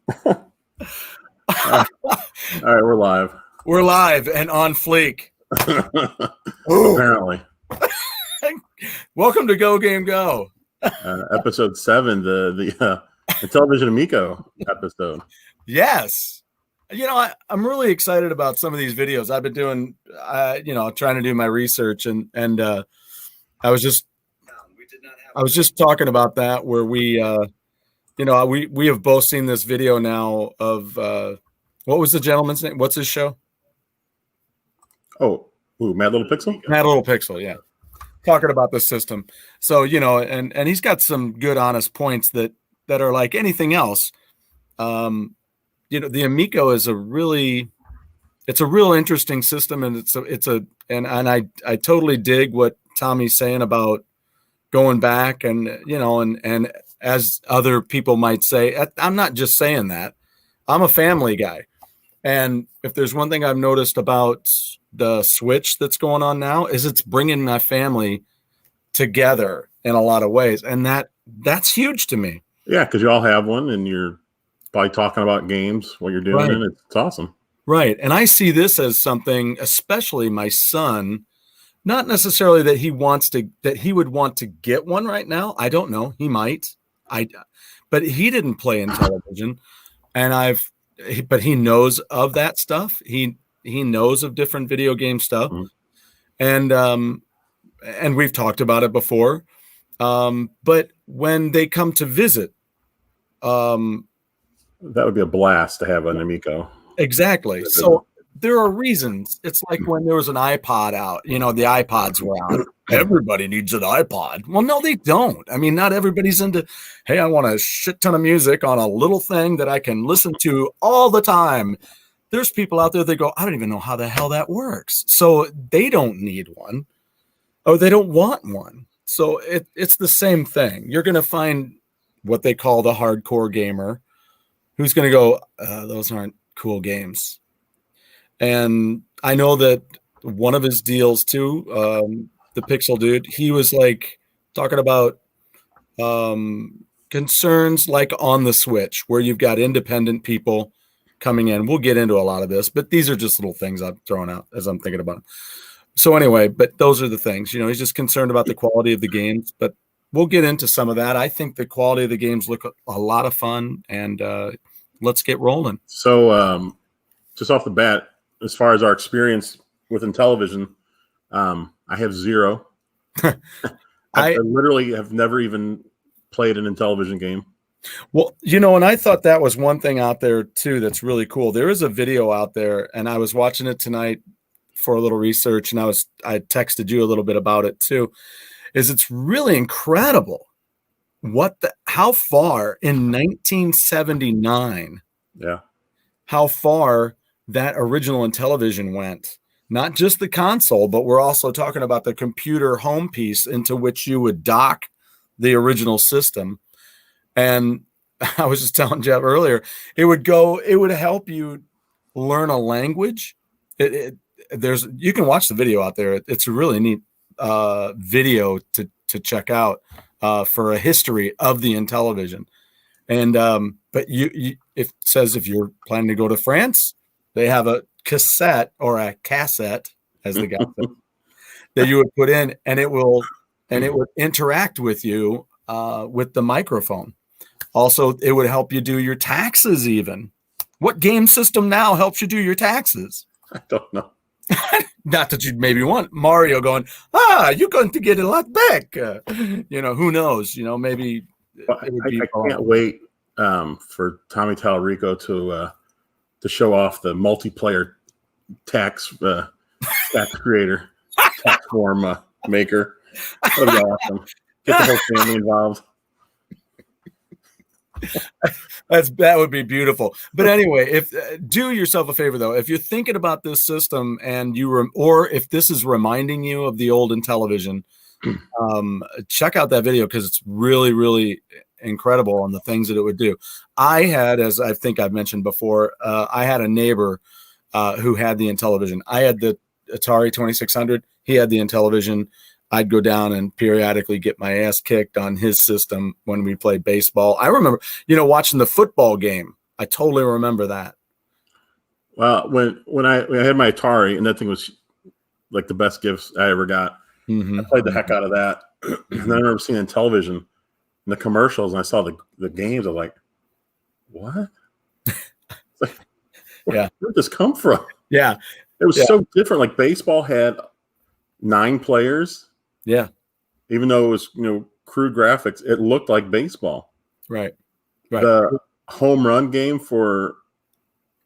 All right, we're live. We're live and on fleek. Apparently. Welcome to Go Game Go. Episode 7, the Intellivision Amico episode. Yes. You know, I'm really excited about some of these videos. I've been doing, trying to do my research, and I was just talking about that where we have both seen this video now of what was the gentleman's name? What's his show? Oh, Mad Little Pixel? Mad Little Pixel, yeah. Talking about the system. So, and he's got some good, honest points that are like anything else. The Amico is a real interesting system, and I totally dig what Tommy's saying about going back and as other people might say, I'm not just saying that. I'm a family guy. And if there's one thing I've noticed about the switch that's going on now is it's bringing my family together in a lot of ways. And that's huge to me. Yeah, because you all have one and you're probably talking about games, what you're doing, right. And it's awesome. Right. And I see this as something, especially my son, not necessarily that he would want to get one right now. I don't know. He might. But he didn't play Intellivision, but he knows of that stuff. He knows of different video game stuff, and we've talked about it before. But when they come to visit, that would be a blast to have an Amico. Exactly. So there are reasons. It's like when there was an iPod out, the iPods were out. Everybody needs an iPod. Well, no, they don't. I mean, not everybody's into, hey, I want a shit ton of music on a little thing that I can listen to all the time. There's people out there that go, I don't even know how the hell that works. So they don't need one, or they don't want one. So it's the same thing. You're going to find what they call the hardcore gamer who's going to go, those aren't cool games. And I know that one of his deals too, the Pixel dude, he was like talking about concerns like on the Switch where you've got independent people coming in. We'll get into a lot of this, but these are just little things I'm throwing out as I'm thinking about them. So anyway, but those are the things, he's just concerned about the quality of the games, but we'll get into some of that. I think the quality of the games look a lot of fun, and let's get rolling. So just off the bat, as far as our experience with Intellivision, I have 0. I literally have never even played an Intellivision game. Well, and I thought that was one thing out there too that's really cool. There is a video out there, and I was watching it tonight for a little research, and I texted you a little bit about it too. It's really incredible how far in 1979, how far that original Intellivision went. Not just the console, but we're also talking about the computer home piece into which you would dock the original system. And I was just telling Jeff earlier, it would help you learn a language. You can watch the video out there. It's a really neat video to check out for a history of the Intellivision. And but it says if you're planning to go to France, they have a cassette or a cassette, as the guy said, that you would put in, and it would interact with you with the microphone. Also, it would help you do your taxes even. What game system now helps you do your taxes? I don't know. Not that you'd maybe want Mario going, you're going to get a lot back. Who knows? Maybe. I can't wait for Tommy Tallarico to show off the multiplayer tax creator, tax form maker. That'd be awesome. Get the whole family involved. That would be beautiful. But anyway, do yourself a favor though. If you're thinking about this system and or if this is reminding you of the old Intellivision, check out that video because it's really, really incredible on the things that it would do. I had, as I think I've mentioned before, I had a neighbor who had the Intellivision. I had the Atari 2600. He had the Intellivision. I'd go down and periodically get my ass kicked on his system when we played baseball. I remember, watching the football game I totally remember that. Well, when I had my Atari, and that thing was like the best gifts I ever got. I played the heck out of that. And then I remember seeing Intellivision in the commercials, and I saw the games. I was like, what? Like, where did this come from? Yeah. It was so different. Like baseball had 9 players. Yeah. Even though it was, crude graphics, it looked like baseball. Right. The home run game for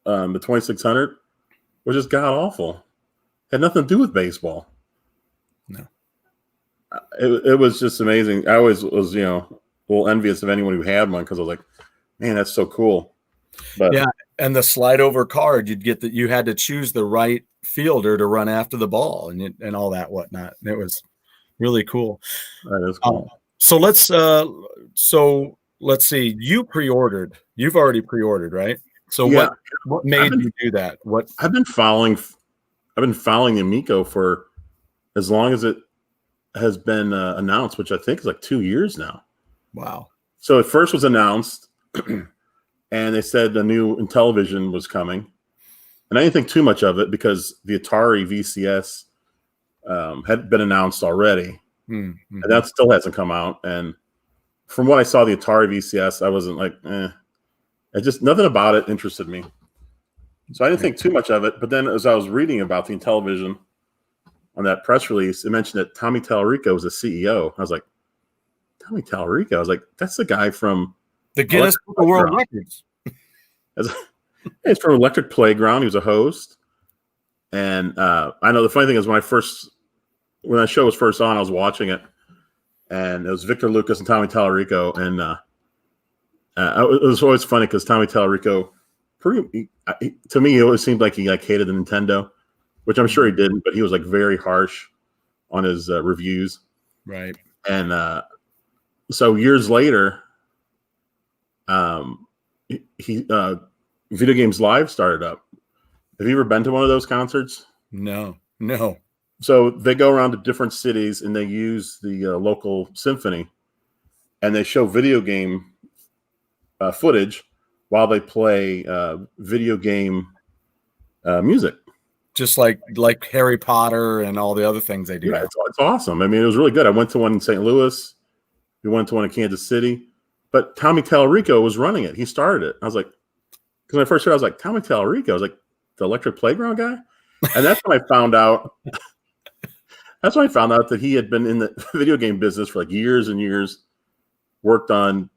the 2600 was just god awful. Had nothing to do with baseball. No. It was just amazing. I always was, a little envious of anyone who had one because I was like, man, that's so cool. But yeah, and the slide over card, you'd get that you had to choose the right fielder to run after the ball and all that whatnot. And it was really cool. That is cool. So let's see. You pre-ordered. You've already pre-ordered, right? So what made you do that? I've been following the Amico for as long as it has been announced, which I think is like 2 years now. Wow. So it first was announced and they said the new Intellivision was coming. And I didn't think too much of it because the Atari VCS had been announced already. And that still hasn't come out. And from what I saw, the Atari VCS, I wasn't like, nothing about it interested me. So I didn't think too much of it. But then as I was reading about the Intellivision on that press release, it mentioned that Tommy Tallarico was the CEO. I was like, Tommy Tallarico? I was like, that's the guy from the Guinness Book of World Records. It's from Electric Playground. He was a host. And I know the funny thing is when that show was first on, I was watching it. And it was Victor Lucas and Tommy Tallarico. And it was always funny because Tommy Tallarico, to me, it always seemed like he hated the Nintendo, which I'm sure he didn't, but he was very harsh on his reviews. Right. And so years later, Video Games Live started up. Have you ever been to one of those concerts? No. So they go around to different cities and they use the local symphony and they show video game footage while they play video game music. Just like Harry Potter and all the other things they do. Yeah, it's awesome. I mean, it was really good. I went to one in St. Louis. We went to one in Kansas City. But Tommy Tallarico was running it. He started it. I was like, because when I first heard it, I was like, Tommy Tallarico? I was like, the Electric Playground guy? And that's when I found out. That's when I found out that he had been in the video game business for years and years, worked on,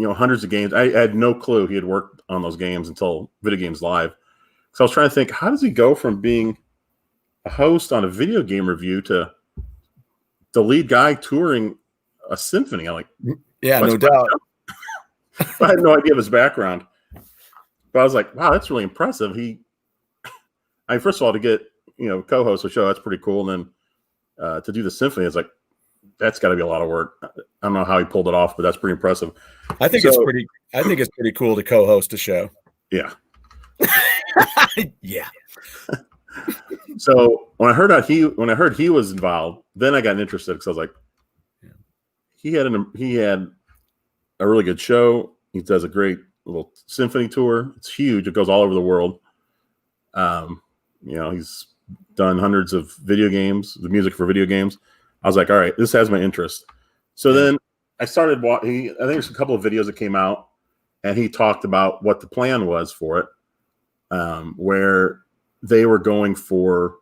hundreds of games. I had no clue he had worked on those games until Video Games Live. So I was trying to think, how does he go from being a host on a video game review to the lead guy touring a symphony? I'm like, yeah, no doubt. I had no idea of his background. But I was like, wow, that's really impressive. First of all, to get, co-host a show, that's pretty cool. And then to do the symphony, it's like, that's got to be a lot of work. I don't know how he pulled it off, but that's pretty impressive. I think it's pretty cool to co-host a show. Yeah. Yeah. So when I heard he was involved, then I got interested because I was like, he had a really good show. He does a great little symphony tour. It's huge. It goes all over the world. He's done hundreds of video games, the music for video games. I was like, all right, this has my interest. So then I started watching. I think there's a couple of videos that came out, and he talked about what the plan was for it, where they were going for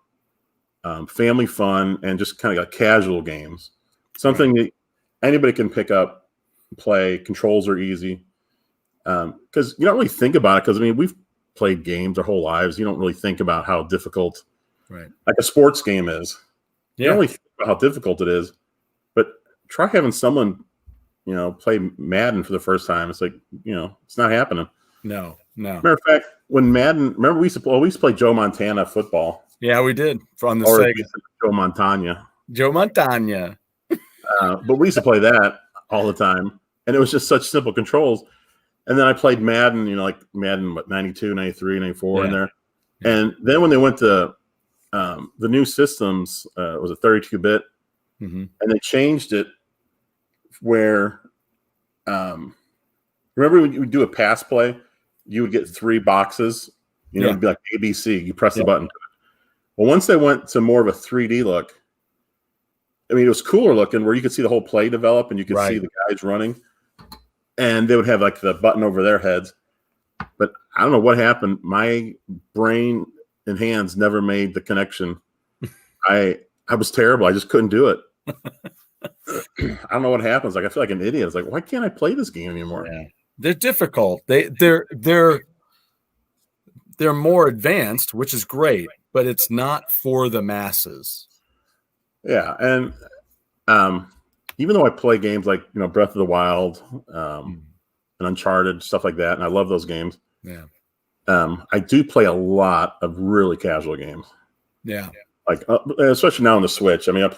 family fun and just kind of casual games, something that anybody can pick up, play. Controls are easy because you don't really think about it. Because we've played games our whole lives. You don't really think about how difficult, like a sports game is. Yeah. You don't really think about how difficult it is. But try having someone, play Madden for the first time. It's like, it's not happening. No. Matter of fact, when Madden, remember we used to play Joe Montana football. Yeah, we did from the Sega. Joe Montana. But we used to play that all the time, and it was just such simple controls. And then I played Madden, Madden 92, 93, 94 in there. Yeah. And then when they went to the new systems, it was a 32-bit, and they changed it where remember when you would do a pass play you would get 3 boxes. You know, Yeah. it'd be like ABC. You press the Yeah. button. Well, once they went to more of a 3D look, I mean, it was cooler looking where you could see the whole play develop and you could see the guys running. And they would have like the button over their heads. But I don't know what happened. My brain and hands never made the connection. I was terrible. I just couldn't do it. I don't know what happens. Like I feel like an idiot. It's like, why can't I play this game anymore? Yeah. They're difficult. They're more advanced, which is great, but it's not for the masses. Yeah, and even though I play games like Breath of the Wild and Uncharted, stuff like that, and I love those games. Yeah. I do play a lot of really casual games. Yeah. Like especially now on the Switch. I mean, I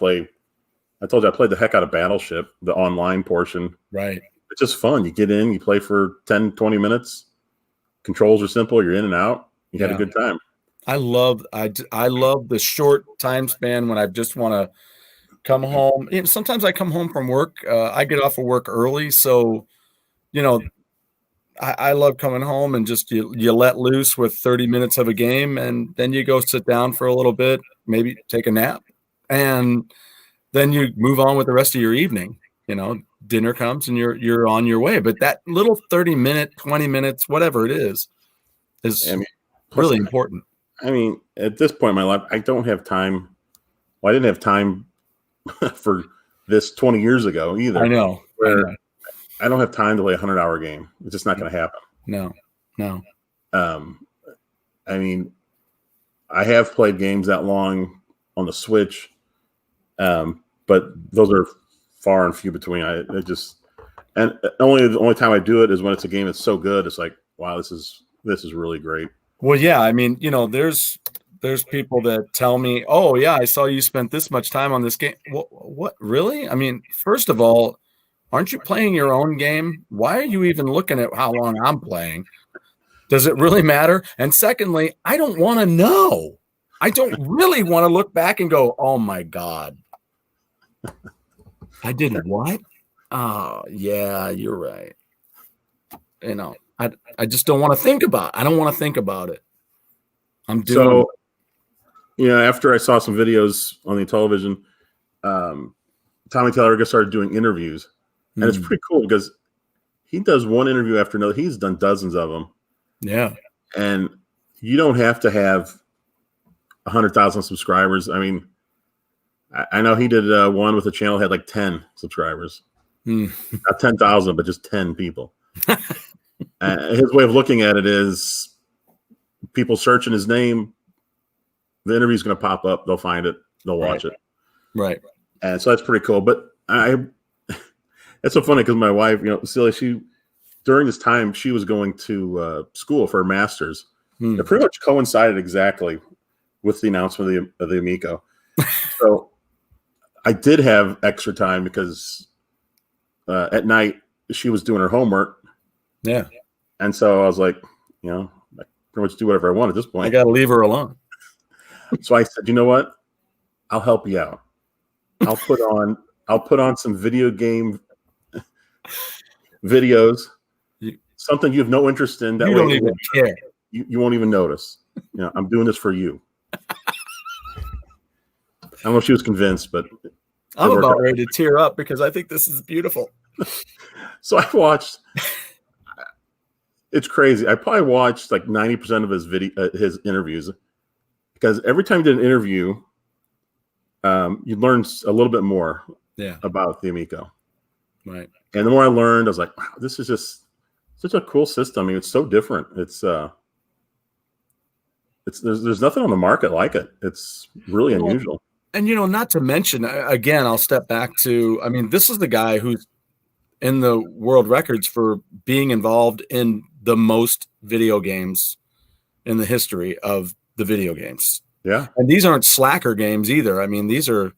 told you I played the heck out of Battleship, the online portion. Right. It's just fun. You get in, you play for 10, 20 minutes. Controls are simple. You're in and out. You had a good time. I love the short time span when I just want to come home. Sometimes I come home from work. I get off of work early. So, I love coming home and just you let loose with 30 minutes of a game, and then you go sit down for a little bit, maybe take a nap, and then you move on with the rest of your evening. Dinner comes and you're on your way. But that little 30-minute, 20 minutes, whatever it is really important. I mean, at this point in my life, I don't have time. Well, I didn't have time for this 20 years ago either. I know. I don't have time to play a 100-hour game. It's just not going to happen. No. I mean, I have played games that long on the Switch, but those are far and few between. The only time I do it is when it's a game that's so good. It's like, wow, this is really great. Well, yeah. I mean, there's people that tell me, oh yeah, I saw you spent this much time on this game. What really? I mean, first of all, aren't you playing your own game? Why are you even looking at how long I'm playing? Does it really matter? And secondly, I don't want to know. I don't really want to look back and go, oh my God. I did what? Oh, yeah, you're right. I just don't want to think about it. I don't want to think about it. I'm doing after I saw some videos on the Intellivision, Tommy Taylor Rico started doing interviews. And it's pretty cool because he does one interview after another. He's done dozens of them. Yeah. And you don't have to have 100,000 subscribers. I mean, I know he did one with a channel that had like 10 subscribers. Not 10,000, but just 10 people. His way of looking at it is people searching his name. The interview's going to pop up. They'll find it. They'll watch it. Right. And so that's pretty cool. But it's so funny because my wife, Celia, during this time, she was going to school for her master's. It pretty much coincided exactly with the announcement of the Amico. So I did have extra time because at night she was doing her homework. Yeah. And so I was like, I pretty much do whatever I want at this point. I got to leave her alone. So I said, you know what? I'll help you out. I'll put on some video game videos, something you have no interest in. That you don't even care. You won't even notice. I'm doing this for you. I don't know if she was convinced, but I'm about ready to tear up because I think this is beautiful. So I watched. It's crazy. I probably watched like 90% of his interviews, because every time he did an interview, you learn a little bit more about the Amico. Right. And the more I learned, I was like, wow, this is just such a cool system. I mean, it's so different. It's there's nothing on the market like it. It's really unusual. And, not to mention, again, I'll step back to, I mean, this is the guy who's in the world records for being involved in the most video games in the history of the video games. Yeah. And these aren't slacker games either. I mean, these are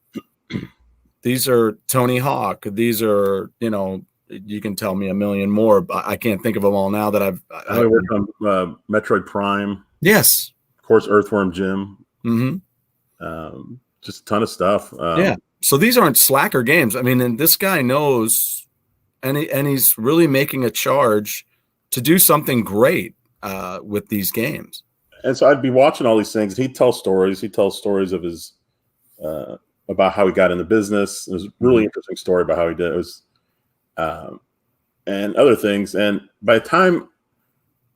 Tony Hawk. These are, you can tell me a million more, but I can't think of them all now that I worked on Metroid Prime. Yes. Of course, Earthworm Jim. Mm-hmm. Just a ton of stuff. Yeah. So these aren't slacker games. I mean, and this guy knows, and he's really making a charge to do something great. with these games. And so I'd be watching all these things. He'd tell stories. He tells stories of his about how he got in the business. It was a really interesting story about how he did it. It was, and other things. And by the time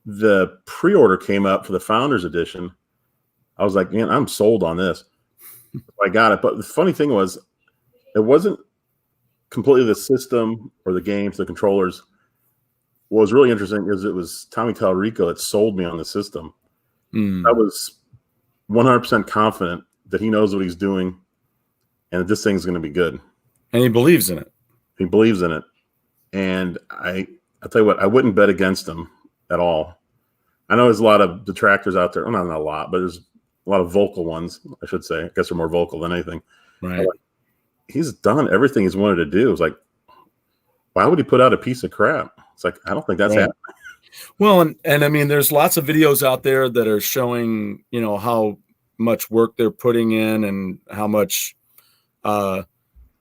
the pre-order came up for the Founders Edition, I was like, man, I'm sold on this. I got it. But the funny thing was, it wasn't completely the system or the games, the controllers. What was really interesting is it was Tommy Tallarico that sold me on the system. I was 100% confident that he knows what he's doing and that this thing's going to be good. And he believes in it. He believes in it. And I'll tell you what, I wouldn't bet against him at all. I know there's a lot of detractors out there. Well, not a lot, but there's a lot of vocal ones, I should say. I guess they're more vocal than anything. Right. He's done everything he's wanted to do. It's like, why would he put out a piece of crap? It's like, I don't think that's happening. Well, and I mean, there's lots of videos out there that are showing, how much work they're putting in and how much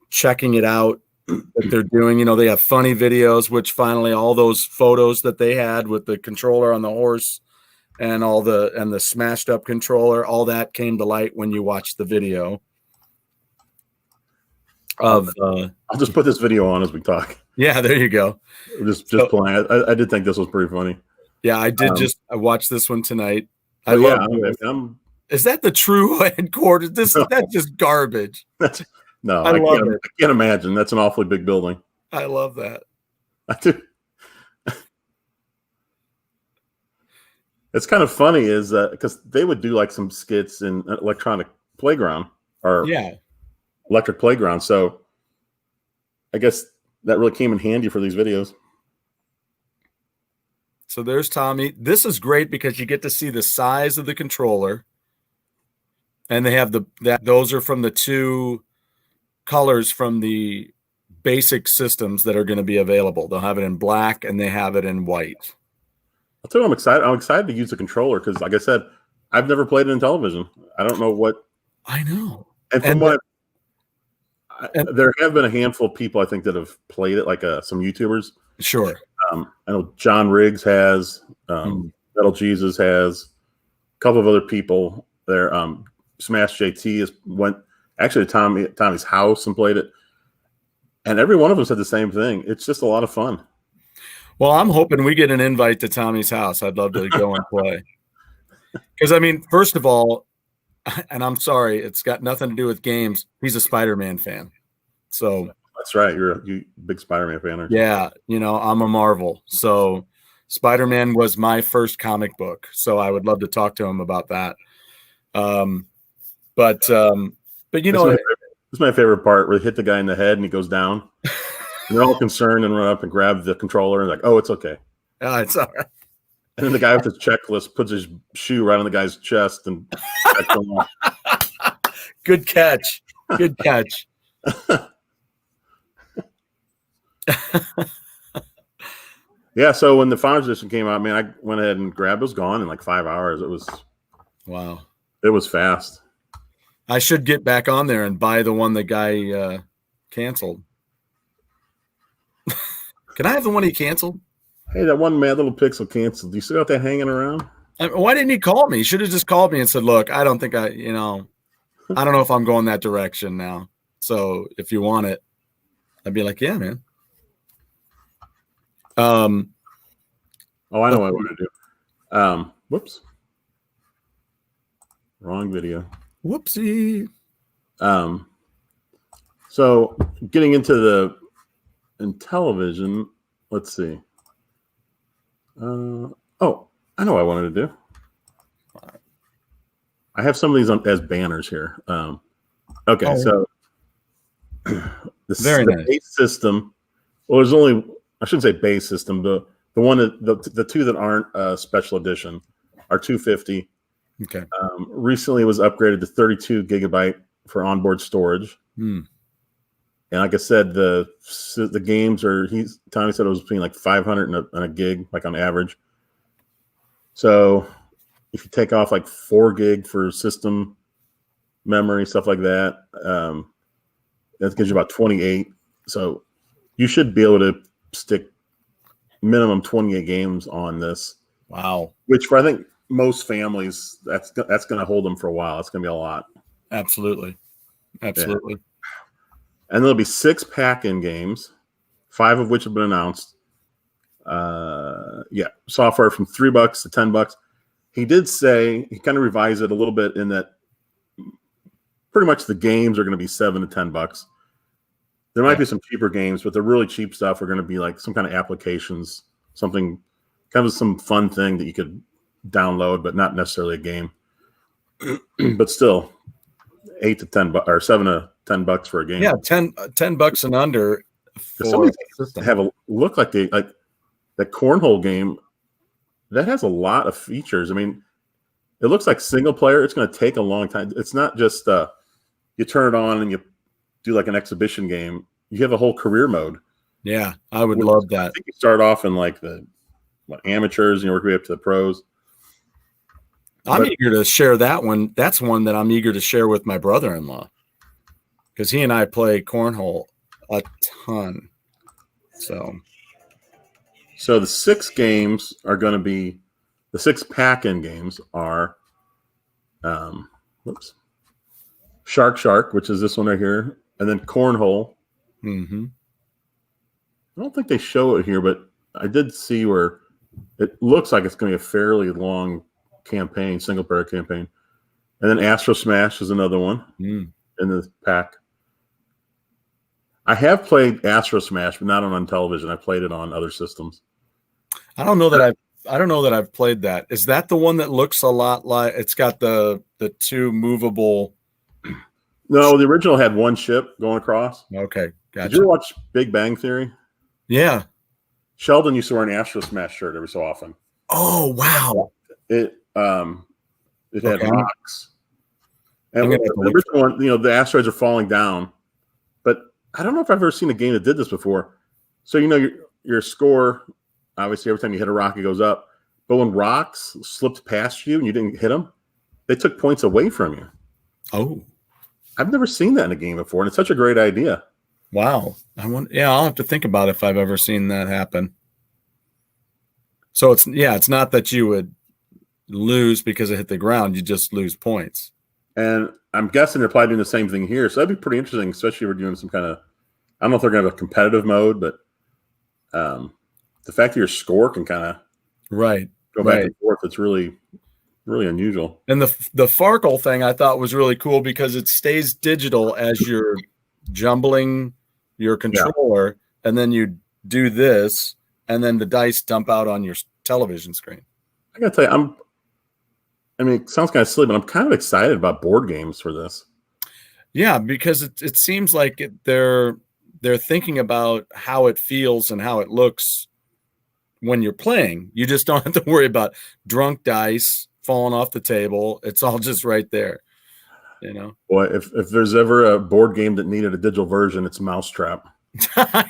checking it out that they're doing. They have funny videos, which finally all those photos that they had with the controller on the horse and the smashed up controller, all that came to light when you watched the video. I'll just put this video on as we talk. Yeah, there you go. Just playing. I did think this was pretty funny. Yeah, I did. I watched this one tonight. Is that the true headquarters? That's just garbage. No, I can't imagine. That's an awfully big building. I love that. I do. It's kind of funny is because they would do like some skits in electronic playground or electric playground. So I guess that really came in handy for those videos. So there's Tommy. This is great because you get to see the size of the controller. And they have those are from the two colors from the basic systems that are going to be available. They'll have it in black and they have it in white. I'll tell you, I'm excited to use the controller because, like I said, I've never played it in Intellivision. I don't know what. I know. And from there have been a handful of people I think that have played it, like some YouTubers. Sure. I know John Riggs has, Metal Jesus has, a couple of other people there. Smash JT went actually to Tommy's house and played it, and every one of them said the same thing. It's just a lot of fun. Well, I'm hoping we get an invite to Tommy's house. I'd love to go and play. Because I mean, first of all, and I'm sorry, it's got nothing to do with games. He's a Spider-Man fan. So that's right. You're a big Spider-Man fan, aren't you? Yeah. I'm a Marvel. So Spider-Man was my first comic book. So I would love to talk to him about that. But it's my favorite part where they hit the guy in the head and he goes down. And they're all concerned and run up and grab the controller and like, oh, it's okay. It's all right. And then the guy with his checklist puts his shoe right on the guy's chest and good catch. Good catch. Yeah, so when the Founders Edition came out, man, I went ahead and grabbed it. It was gone in like 5 hours. It was It was fast. I should get back on there and buy the one the guy canceled. Can I have the one he canceled? Hey, that one Mad Little Pixel canceled. Do you still got that hanging around? Why didn't he call me? He should have just called me and said, look, I don't think I don't know if I'm going that direction now. So if you want it, I'd be like, yeah, man. I know what I want to do. Whoops. Wrong video. Whoopsie. So getting into the Intellivision, let's see. I know what I wanted to do. I have some of these as banners here. Okay, so the base system. Well, there's only, I shouldn't say base system. The one that the two that aren't special edition are 250. Okay. Recently was upgraded to 32 gigabyte for onboard storage. And like I said, the games are, Tommy said it was between like 500 and a gig, like on average. So if you take off like 4 gig for system memory, stuff like that, that gives you about 28. So you should be able to stick minimum 28 games on this. Wow. Which for I think most families, that's going to hold them for a while. It's going to be a lot. Absolutely. Absolutely. Yeah. And there'll be 6 pack-in games, 5 of which have been announced. Software from $3 to $10. He did say he kind of revised it a little bit in that pretty much the games are going to be $7 to $10. There might be some cheaper games, but the really cheap stuff are going to be like some kind of applications, something kind of some fun thing that you could download, but not necessarily a game. But still, $8 to $10 or $7 to $10 for a game. Yeah, $10 and under. Some of these have a look like that cornhole game that has a lot of features. I mean, it looks like single player. It's going to take a long time. It's not just you turn it on and you do like an exhibition game. You have a whole career mode. Yeah, I would love that. I think you start off in like the amateurs and you work your way up to the pros. I'm eager to share that one. That's one that I'm eager to share with my brother-in-law because he and I play cornhole a ton. So the 6 games are going to be the 6 pack-in games are Shark, which is this one right here, and then Cornhole. Mm-hmm. I don't think they show it here, but I did see where it looks like it's going to be a fairly long campaign, single-player campaign. And then Astro Smash is another one in the pack. I have played Astro Smash, but not on Intellivision. I played it on other systems. I don't know that I've played that. Is that the one that looks a lot like it's got the 2 movable? No, the original had 1 ship going across. Okay, gotcha. Did you watch Big Bang Theory? Yeah. Sheldon used to wear an Astro Smash shirt every so often. Oh wow! It had rocks. And the original one, the asteroids are falling down. But I don't know if I've ever seen a game that did this before. So your score, obviously, every time you hit a rock, it goes up. But when rocks slipped past you and you didn't hit them, they took points away from you. Oh, I've never seen that in a game before, and it's such a great idea. Wow. I'll have to think about if I've ever seen that happen. So it's not that you would lose because it hit the ground. You just lose points. And I'm guessing they're probably doing the same thing here. So that'd be pretty interesting, especially if we're doing some kind of, I don't know if they're going to have a competitive mode, but the fact that your score can kind of go back and forth, it's really, really unusual. And the Farkle thing I thought was really cool because it stays digital as you're jumbling your controller, and then you do this, and then the dice dump out on your television screen. I got to tell you, it sounds kind of silly, but I'm kind of excited about board games for this. Yeah, because it seems like they're thinking about how it feels and how it looks when you're playing. You just don't have to worry about drunk dice falling off the table. It's all just right there. Boy, if there's ever a board game that needed a digital version, it's Mousetrap.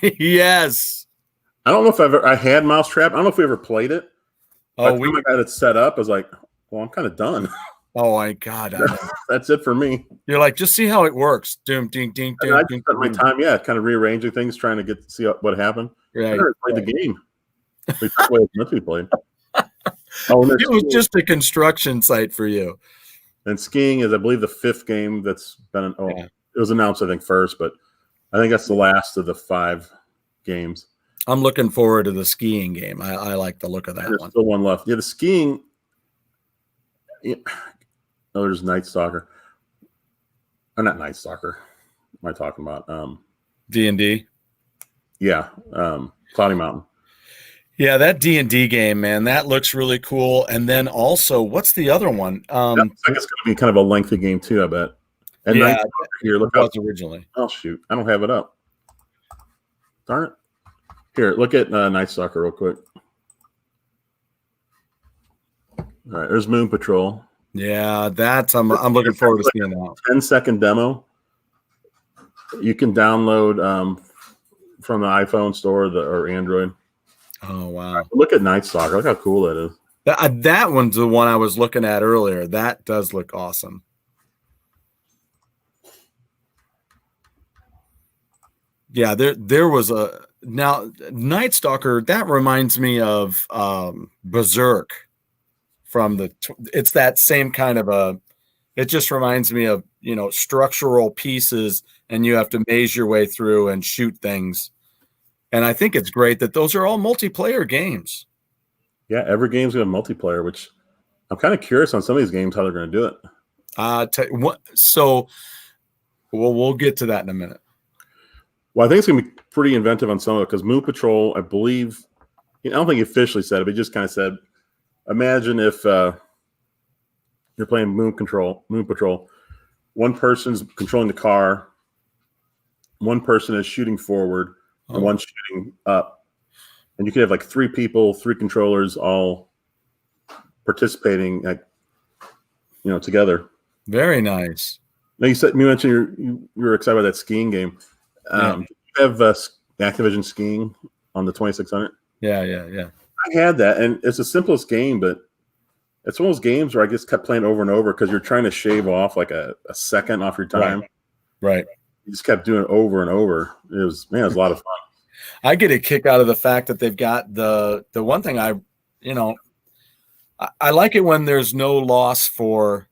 Yes. I don't know if I had Mousetrap. I don't know if we ever played it. By the time I got it set up, I was like, well, I'm kind of done. Oh my God. That's it for me. You're like, just see how it works. Doom, ding, ding, ding. I spent my time, kind of rearranging things, trying to see what happened. Right. I never played the game. It's the way it's meant to be played. It was just a construction site for you. And skiing is, I believe, the 5th game that's been. It was announced, I think, first, but I think that's the last of the 5 games. I'm looking forward to the skiing game. I like the look of that one. There's still one left. Yeah, the skiing. There's Night Stalker. Not Night Stalker. What am I talking about? D&D. Yeah, Cloudy Mountain. Yeah, that D&D game, man, that looks really cool. And then also, what's the other one? That looks like it's going to be kind of a lengthy game too, I bet. And Night Stalker here, look up. Originally. Oh shoot, I don't have it up. Darn it. Here, look at Night Stalker real quick. All right, there's Moon Patrol. Yeah, I'm looking forward to seeing that. 10-second demo. You can download from the iPhone store or Android. Oh wow! Look at Night Stalker. Look how cool that is. That one's the one I was looking at earlier. That does look awesome. Yeah, there was now Night Stalker. That reminds me of Berserk from it's that same kind of it just reminds me of, structural pieces, and you have to maze your way through and shoot things. And I think it's great that those are all multiplayer games. Yeah, every game's going to have multiplayer, which I'm kind of curious on some of these games how they're going to do it. So we'll get to that in a minute. Well, I think it's going to be pretty inventive on some of it because Moon Patrol, I believe, I don't think he officially said it, but he just kind of said, imagine if you're playing Moon Patrol, one person's controlling the car, one person is shooting forward, and one shooting up. And you could have like 3 people, 3 controllers all participating, together. Very nice. Now you mentioned you were excited about that skiing game. You have Activision skiing on the 2600. Yeah. I had that, and it's the simplest game, but it's one of those games where I just kept playing over and over because you're trying to shave off like a second off your time. Right. You just kept doing it over and over. It was a lot of fun. I get a kick out of the fact that they've got the one thing I like it when there's no loss for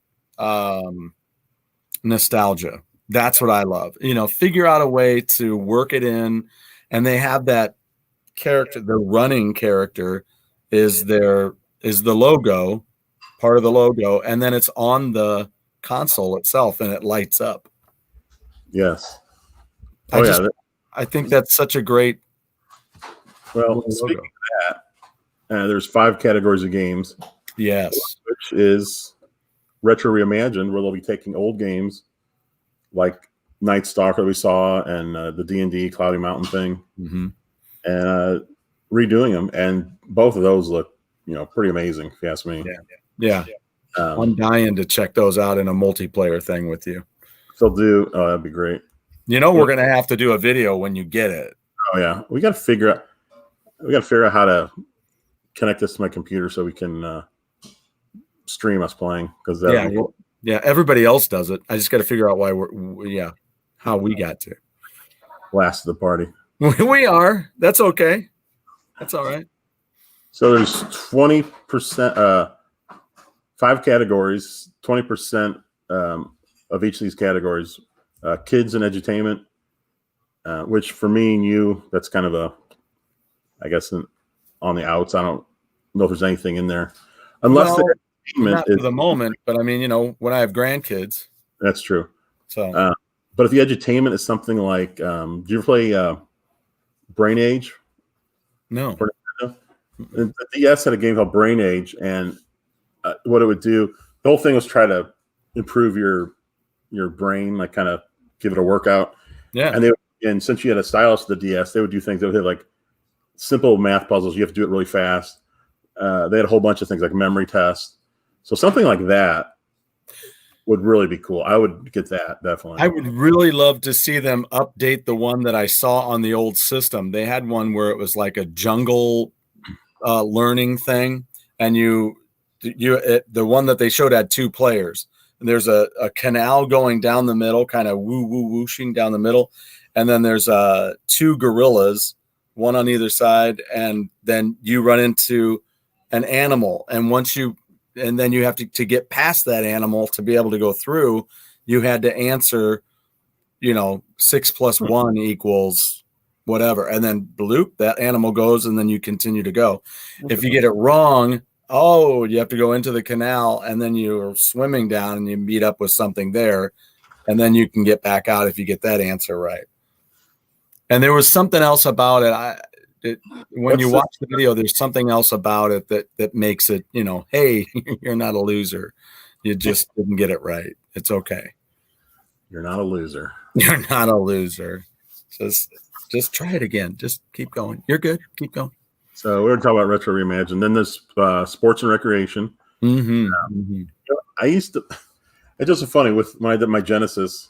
nostalgia. That's what I love. Figure out a way to work it in, and they have that character. The running character is the logo, part of the logo, and then it's on the console itself, and it lights up. Yes. I think that's such a great. Well, speaking of that, there's 5 categories of games. Yes. Which is retro reimagined, where they'll be taking old games like Night Stalker we saw and the D&D Cloudy Mountain thing, and redoing them. And both of those look, pretty amazing, if you ask me. Yeah. I'm dying to check those out in a multiplayer thing with you. They'll do. Oh, that'd be great. We're going to have to do a video when you get it. Oh yeah, we got to figure out how to connect this to my computer so we can stream us playing. Because everybody else does it. I just got to figure out how we got to last of the party. We are. That's okay. That's all right. So there's 20%, 5 categories, 20% of each of these categories. Kids and edutainment, which for me and you, that's kind of I guess on the outs. I don't know if there's anything in there, unless the not for the moment. But I mean, when I have grandkids, that's true. So, but if the edutainment is something like, do you ever play Brain Age? No. The DS had a game called Brain Age, and what it would do, the whole thing was try to improve your brain, like kind of give it a workout. Yeah. And since you had a stylus to the DS, they would do things that would hit like simple math puzzles. You have to do it really fast. They had a whole bunch of things like memory tests. So something like that would really be cool. I would get that, definitely. I would really love to see them update the one that I saw on the old system. They had one where it was like a jungle learning thing, and the one that they showed had 2 players. And there's a canal going down the middle, kind of whooshing down the middle, and then there's 2 gorillas, one on either side, and then you run into an animal, and then you have to get past that animal to be able to go through. You had to answer, 6 + 1 equals whatever, and then bloop, that animal goes, and then you continue to go. If you get it wrong, you have to go into the canal, and then you're swimming down and you meet up with something there, and then you can get back out if you get that answer right. And there was something else about it. When you watch the video, there's something else about it that makes it, hey, you're not a loser. You just didn't get it right. It's okay. You're not a loser. You're not a loser. Just try it again. Just keep going. You're good. Keep going. So we were talking about retro reimagined. Then there's sports and recreation. It's just funny with when I did my Genesis.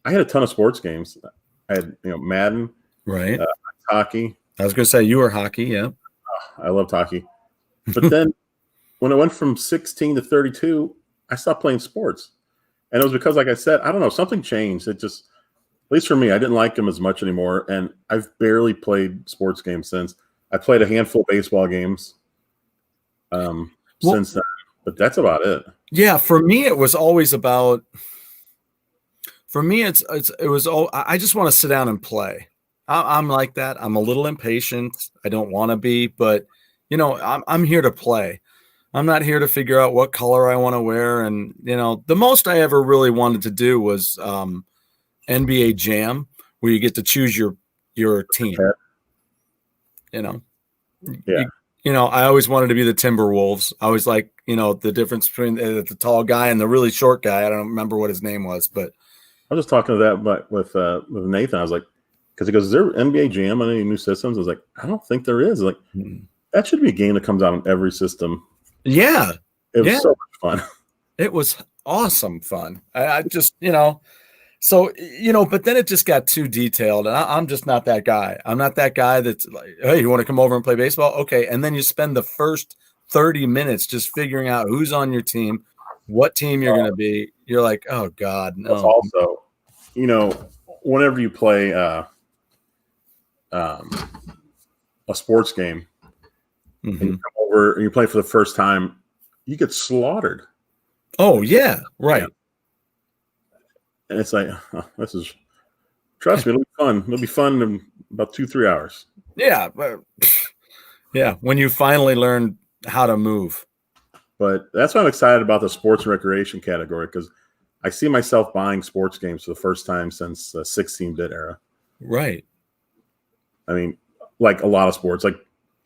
I had a ton of sports games. I had Madden, right? Hockey. I was going to say you were hockey, yeah. I loved hockey, but then when I went from 16 to 32, I stopped playing sports, and it was because, like I said, I don't know, something changed. It just, at least for me, I didn't like them as much anymore, and I've barely played sports games since. I played a handful of baseball games. since then, but that's about it. Yeah, for me, it was always about. For me, it was. I just want to sit down and play. I'm like that. I'm a little impatient. I don't want to be, but I'm here to play. I'm not here to figure out what color I want to wear. And the most I ever really wanted to do was NBA Jam, where you get to choose your team. Yeah. I always wanted to be the Timberwolves. I always like, the difference between the tall guy and the really short guy. I don't remember what his name was, but I was just talking to that, but with Nathan, I was like, because he goes, "Is there NBA Jam on any new systems?" I was like, "I don't think there is." Like, that should be a game that comes out on every system. Yeah, it was so much fun. It was awesome fun. I just, so but then it just got too detailed, and I'm just not that guy. I'm not that guy that's like, "Hey, you want to come over and play baseball?" Okay, and then you spend the first 30 minutes just figuring out who's on your team, what team you're going to be. You're like, "Oh God, no." Also, whenever you play a sports game, and you come over and you play for the first time, you get slaughtered. Oh yeah, right. And it's like, trust me, it'll be fun. It'll be fun in about 2-3 hours. Yeah, yeah. When you finally learn how to move. But that's why I'm excited about the sports and recreation category, because I see myself buying sports games for the first time since the 16-bit era. Right. I mean, like a lot of sports. Like,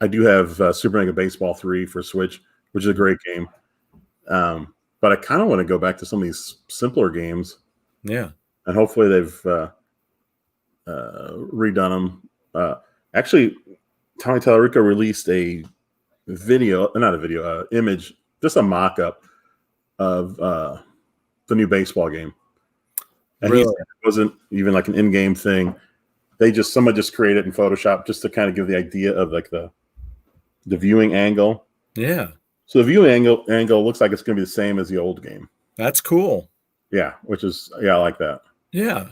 I do have Super Mega Baseball 3 for Switch, which is a great game. But I kind of want to go back to some of these simpler games. Yeah. And hopefully they've redone them. Actually, Tommy Tallarico released a image, just a mock-up of the new baseball game. And really? It wasn't even like an in-game thing. Someone just created it in Photoshop just to kind of give the idea of like the viewing angle. Yeah. So the viewing angle looks like it's going to be the same as the old game. That's cool. Yeah, I like that. Yeah.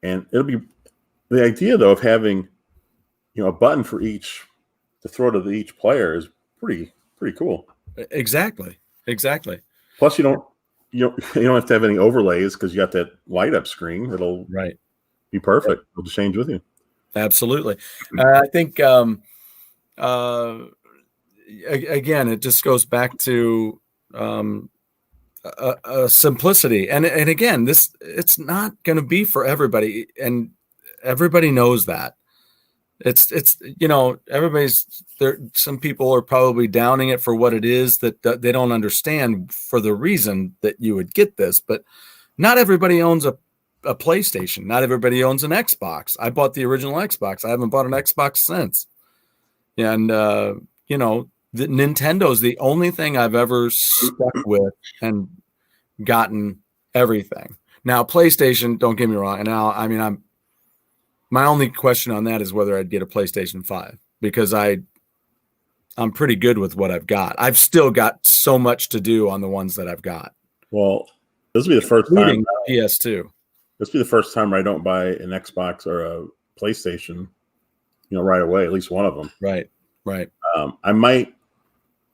And it'll be the idea though of having, a button for each to throw to each player is pretty cool. Exactly. Plus, you don't have to have any overlays because you got that light up screen. It'll be perfect. It'll just change with you. Absolutely. I think again, it just goes back to simplicity, and again, it's not going to be for everybody, and everybody knows that. It's everybody's there. Some people are probably downing it for what it is that they don't understand for the reason that you would get this, but not everybody owns a PlayStation. Not everybody owns an Xbox. I bought the original Xbox. I haven't bought an Xbox since. And the Nintendo's the only thing I've ever stuck with and gotten everything. Now, PlayStation, don't get me wrong. And now, my only question on that is whether I'd get a PlayStation 5, because I'm pretty good with what I've got. I've still got so much to do on the ones that I've got. Well, this will be the first time. PS2. This will be the first time I don't buy an Xbox or a PlayStation, right away. At least one of them. Right. I might,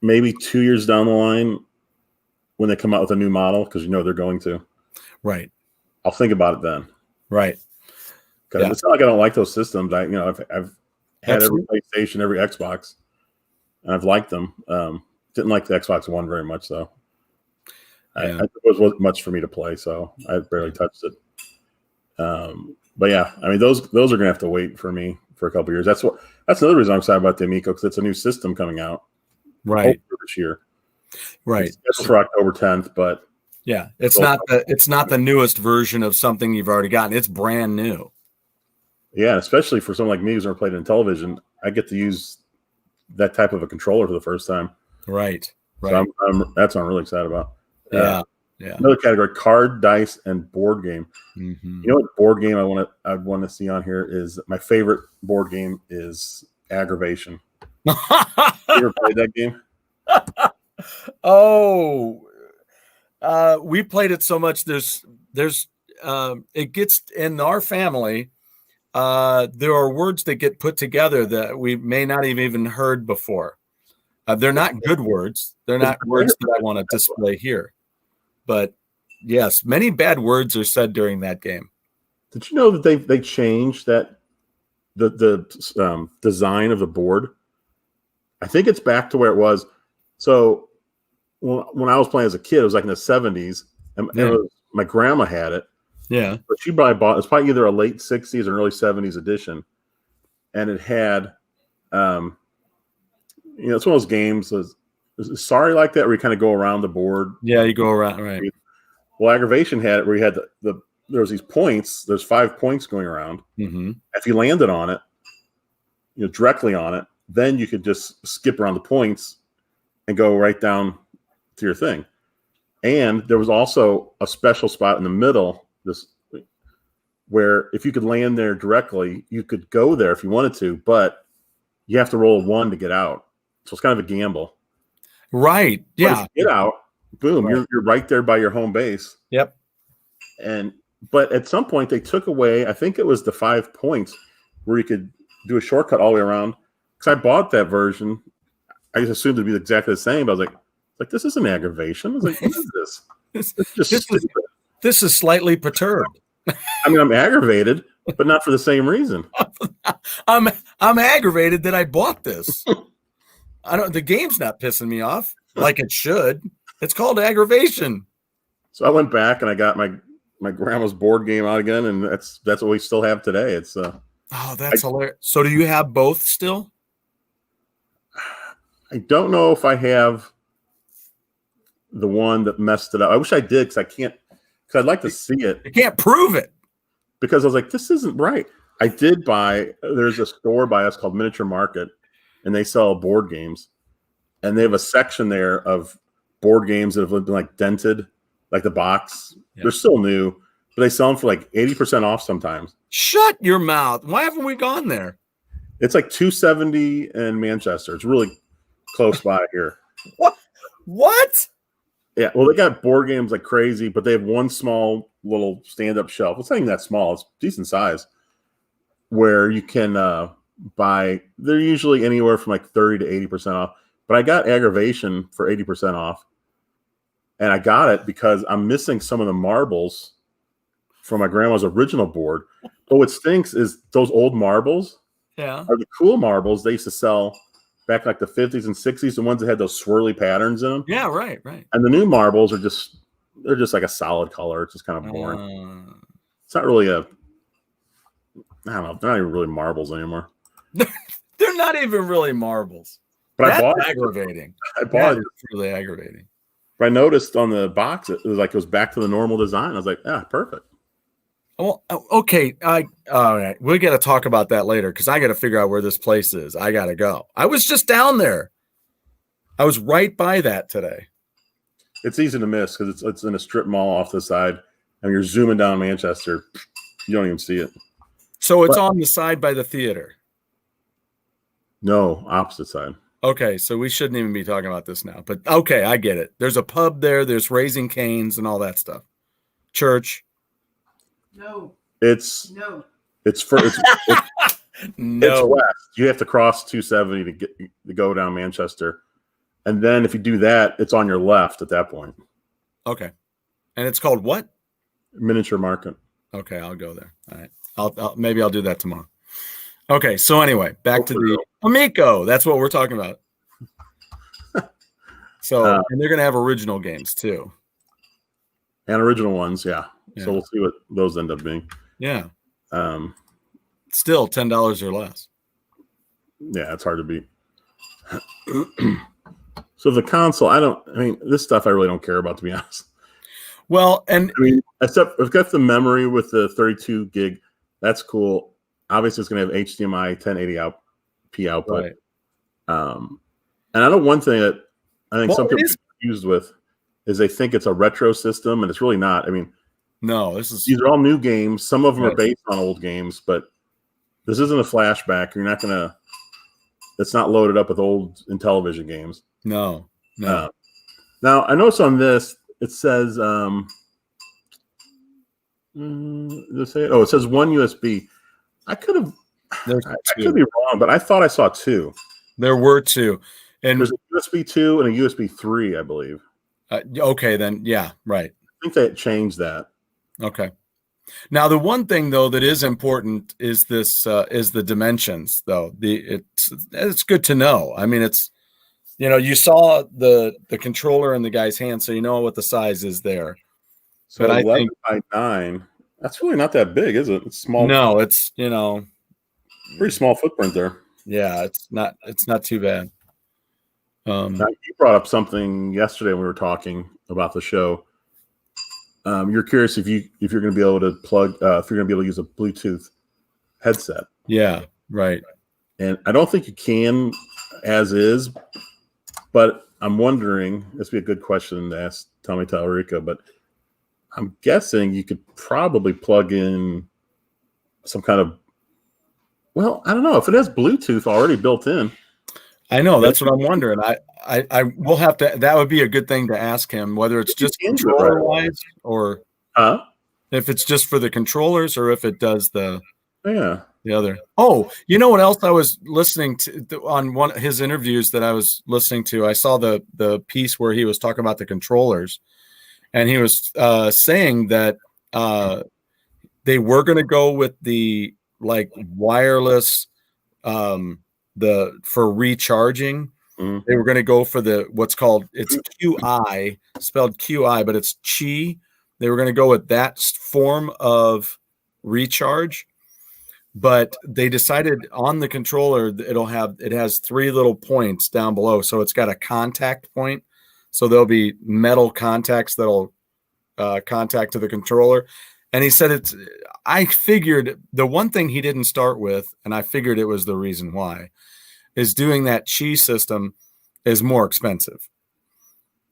maybe 2 years down the line, when they come out with a new model, because they're going to. Right. I'll think about it then. Right. Because it's not like I don't like those systems. I've had every PlayStation, every Xbox, and I've liked them. Didn't like the Xbox One very much, though. Yeah. It wasn't much for me to play, so I barely touched it. But yeah, those are going to have to wait for me for a couple of years. That's another reason I'm excited about the Amico, because it's a new system coming out right this year. Right. It's for October 10th, but yeah, it's not the newest version of something you've already gotten. It's brand new. Yeah, especially for someone like me who's never played Intellivision, I get to use that type of a controller for the first time. Right. So that's what I'm really excited about. Yeah. Another category: card, dice, and board game. Mm-hmm. You know what board game I'd want to see on here is my favorite board game is Aggravation. You ever played that game? We played it so much. There's it gets in our family. There are words that get put together that we may not have even heard before. They're not good words. They're not words that I want to display here. But yes, many bad words are said during that game. Did you know that they changed that the design of the board? I think it's back to where it was. So when I was playing as a kid, it was like in the 70s, and my grandma had it. Yeah, but she probably bought. It's probably either a late 60s or early 70s edition, and it had, it's one of those games. Is Sorry like that, where you kind of go around the board. Yeah, you go around, right? Well, Aggravation had it where you had there was these points. There's 5 points going around. Mm-hmm. If you landed on it, directly on it, then you could just skip around the points and go right down to your thing. And there was also a special spot in the middle, where if you could land there directly, you could go there if you wanted to, but you have to roll a 1 to get out. So it's kind of a gamble. Right. Yeah. But if you get out, boom, right. You're right there by your home base. Yep. But at some point they took away, I think it was the 5 points where you could do a shortcut all the way around. Because I bought that version. I just assumed it'd be exactly the same. But I was like, this isn't Aggravation. I was like, what is this? This is slightly perturbed. I mean, I'm aggravated, but not for the same reason. I'm aggravated that I bought this. The game's not pissing me off like it should. It's called Aggravation. So I went back and I got my grandma's board game out again, and that's what we still have today. It's that's hilarious. So do you have both still? I don't know if I have the one that messed it up. I wish I did because I can't. Because I'd like to see it. You can't prove it. Because I was like, this isn't right. I did buy. There's a store by us called Miniature Market, and they sell board games, and they have a section there of board games that have been like dented, like the box. Yep. They're still new, but they sell them for like 80% off sometimes. Shut your mouth. Why haven't we gone there? It's like $270 in Manchester. It's really close by here. What? Yeah, well, they got board games like crazy, but they have one small little stand-up shelf. It's not even that small. It's decent size, where you can buy. They're usually anywhere from like 30 to 80% off. But I got Aggravation for 80% off. And I got it because I'm missing some of the marbles from my grandma's original board. But what stinks is those old marbles are the cool marbles they used to sell back in like the 50s and 60s, the ones that had those swirly patterns in them. Yeah, right. And the new marbles are just like a solid color. It's just kind of boring. It's not really I don't know. They're not even really marbles anymore. They're not even really marbles. But that's aggravating. I bought it. It's really aggravating. But I noticed on the box it was back to the normal design. I was like, perfect. Well, okay. All right. We got to talk about that later because I got to figure out where this place is. I got to go. I was just down there. I was right by that today. It's easy to miss because it's in a strip mall off the side, and you're zooming down Manchester. You don't even see it. So it's on the side by the theater. No, opposite side. Okay, so we shouldn't even be talking about this now. But okay, I get it. There's a pub there. There's Raising Cane's and all that stuff. Church. No. It's no. It's west. You have to cross 270 to go down Manchester, and then if you do that, it's on your left at that point. Okay, and it's called what? Miniature Market. Okay, I'll go there. All right, maybe I'll do that tomorrow. Okay, so anyway, back to the Amico. That's what we're talking about. So, and they're going to have original games too. And original ones, yeah. So we'll see what those end up being. Yeah. Still $10 or less. Yeah, it's hard to beat. So the console, this stuff I really don't care about, to be honest. Well, and except I've got the memory with the 32 gig. That's cool. Obviously, it's going to have HDMI 1080p output. Right. And I know one thing that I think some people are confused with is they think it's a retro system, and it's really not. No, these are all new games. Some of them are based on old games, but this isn't a flashback. You're not going to. It's not loaded up with old Intellivision games. No. Now I noticed on this it says it says one USB. I could be wrong, but I thought I saw two. There were two. And there's a USB 2 and a USB 3, I believe. Okay, then yeah, right. I think they changed that. Okay. Now the one thing though that is important is this is the dimensions though. It's good to know. I mean, it's you saw the controller in the guy's hand, so you know what the size is there. So but 11 I think by 9. That's really not that big, is it? It's small. No, it's pretty small footprint there. Yeah, it's not too bad. Now, you brought up something yesterday when we were talking about the show. You're curious if you're going to be able to plug if you're going to be able to use a Bluetooth headset. Yeah, right. And I don't think you can as is, but I'm wondering, this would be a good question to ask Tommy Tallarico, but I'm guessing you could probably plug in some kind of, well, I don't know if it has Bluetooth already built in. I know, that's what I'm wondering. I will have to. That would be a good thing to ask him, whether it's just controller wise or if it's just for the controllers or if it does the other. Oh, you know what else I was listening to on one of his interviews that I was listening to? I saw the piece where he was talking about the controllers, and he was saying that they were going to go with the wireless for recharging. They were going to go for what's called, it's QI, spelled QI, but it's Qi. They were going to go with that form of recharge, but they decided on the controller it has 3 little points down below, so it's got a contact point. So there'll be metal contacts that'll contact to the controller. And he said I figured the one thing he didn't start with, and I figured it was the reason why, is doing that Qi system is more expensive.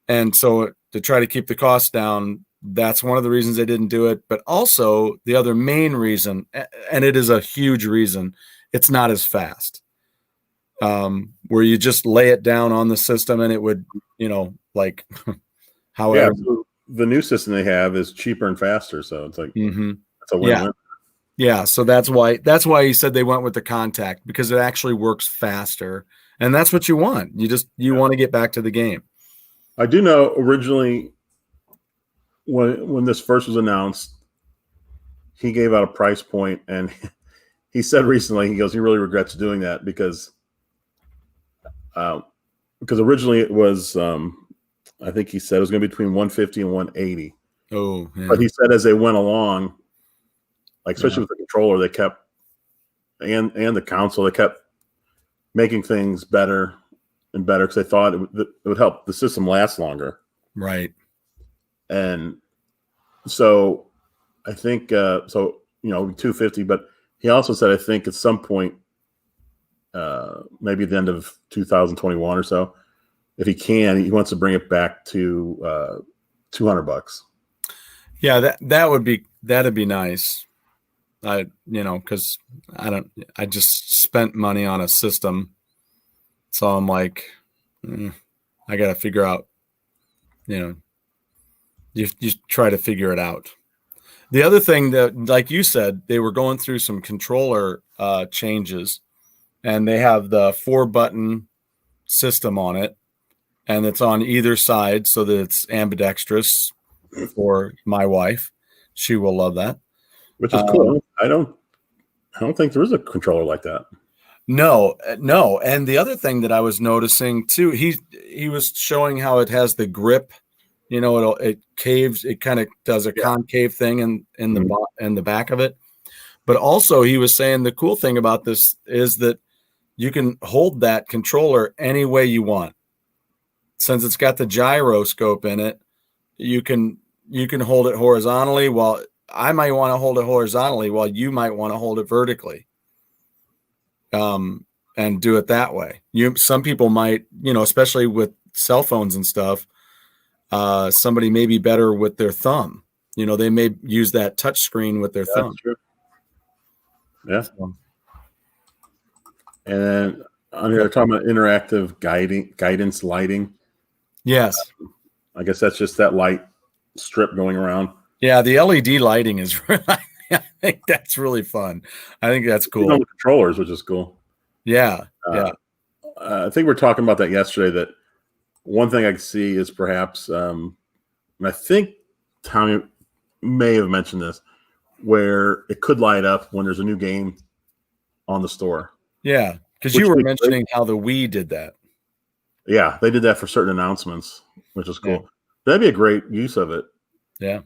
And so to try to keep the cost down, that's one of the reasons they didn't do it. But also the other main reason, and it is a huge reason, it's not as fast. Where you just lay it down on the system and it would, however. Yeah, so the new system they have is cheaper and faster. So it's like, it's a win-win. Yeah, so that's why he said they went with the contact, because it actually works faster, and that's what you want. You want to get back to the game. I do know originally when this first was announced, he gave out a price point, and he said recently he really regrets doing that because originally it was I think he said it was going to be between $150 and $180. Oh, yeah. But he said as they went along, especially with the controller, they kept and the console, they kept making things better and better because they thought it would help the system last longer. Right. And so I think $250, but he also said I think at some point, maybe at the end of 2021 or so, if he can, he wants to bring it back to $200. Yeah, that'd be nice. Because I just spent money on a system, so I'm like, I got to figure out, you try to figure it out. The other thing that, like you said, they were going through some controller changes, and they have the 4-button system on it, and it's on either side so that it's ambidextrous for my wife. She will love that. Which is cool. I don't think there is a controller like that. No. And the other thing that I was noticing too, he was showing how it has the grip. It caves. It kind of does a concave thing in the back of it. But also, he was saying the cool thing about this is that you can hold that controller any way you want. Since it's got the gyroscope in it, you can hold it horizontally, while I might want to hold it horizontally while you might want to hold it vertically. And do it that way. Some people might, especially with cell phones and stuff, somebody may be better with their thumb. They may use that touch screen with their thumb. True. Yeah. So. And then on here, they're talking about interactive guidance lighting. Yes. I guess that's just that light strip going around. Yeah, the LED lighting is really, I think that's really fun. I think that's cool. The controllers, which is cool. Yeah. I think we were talking about that yesterday. That one thing I can see is perhaps, and I think Tommy may have mentioned this, where it could light up when there's a new game on the store. Yeah, because you were mentioning how the Wii did that. Yeah, they did that for certain announcements, which is cool. Yeah. That'd be a great use of it. Yeah.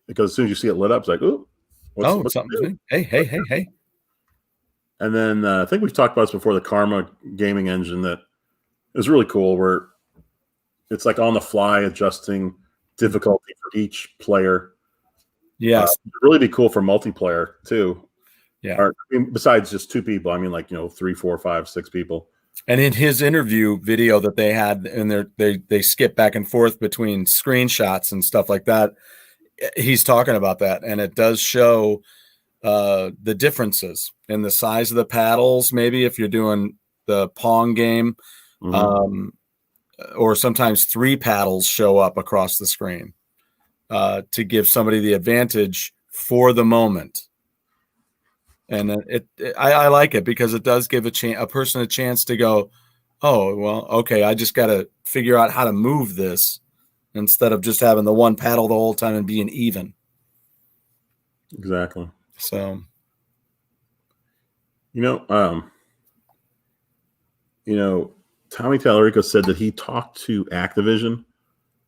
Because as soon as you see it lit up, it's like, ooh, what's something? Hey. And then I think we've talked about this before, the Karma gaming engine that is really cool, where it's like on the fly adjusting difficulty for each player. Yes. It'd really be cool for multiplayer too. Yeah. Or, I mean, besides just 2 people, I mean, like, 3, 4, 5, 6 people. And in his interview video that they had, and they skip back and forth between screenshots and stuff like that, he's talking about that, and it does show the differences in the size of the paddles. Maybe if you're doing the Pong game, or sometimes 3 paddles show up across the screen to give somebody the advantage for the moment. And I like it because it does give a person a chance to go, oh, well, okay, I just got to figure out how to move this instead of just having the one paddle the whole time and being even. Exactly. So, Tommy Tallarico said that he talked to Activision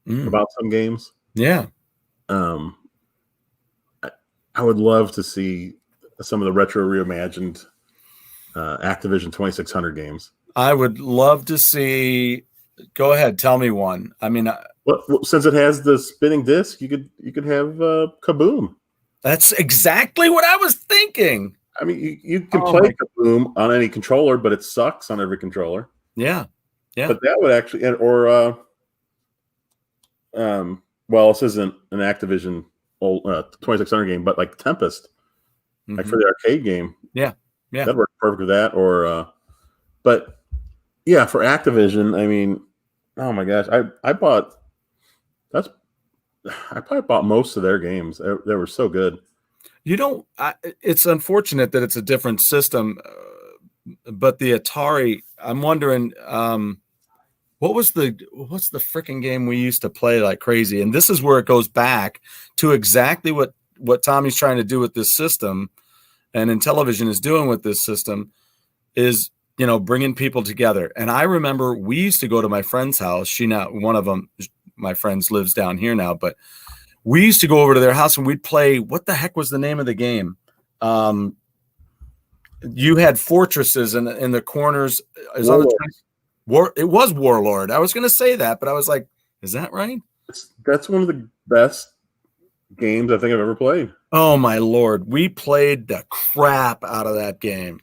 about some games. Yeah. I would love to see some of the retro reimagined Activision 2600 games. I would love to see. Go ahead, tell me one. I mean, well, since it has the spinning disc, you could have Kaboom. That's exactly what I was thinking. I mean, you can play Kaboom on any controller, but it sucks on every controller. Yeah. But that would actually, well, this isn't an Activision old 2600 game, but like Tempest. Like for the arcade game. Yeah. That worked perfect with that. Or but yeah, for Activision, I mean, oh my gosh, I probably bought most of their games. They were so good. It's unfortunate that it's a different system, but the Atari, I'm wondering, what's the freaking game we used to play like crazy? And this is where it goes back to exactly what Tommy's trying to do with this system, and Intellivision is doing with this system, is bringing people together. And I remember we used to go to my friend's house. One of them, my friends, lives down here now, but we used to go over to their house and we'd play. What the heck was the name of the game? You had fortresses in the corners. It was Warlord. I was going to say that, but I was like, is that right? That's one of the best games I think I've ever played. Oh my Lord. We played the crap out of that game.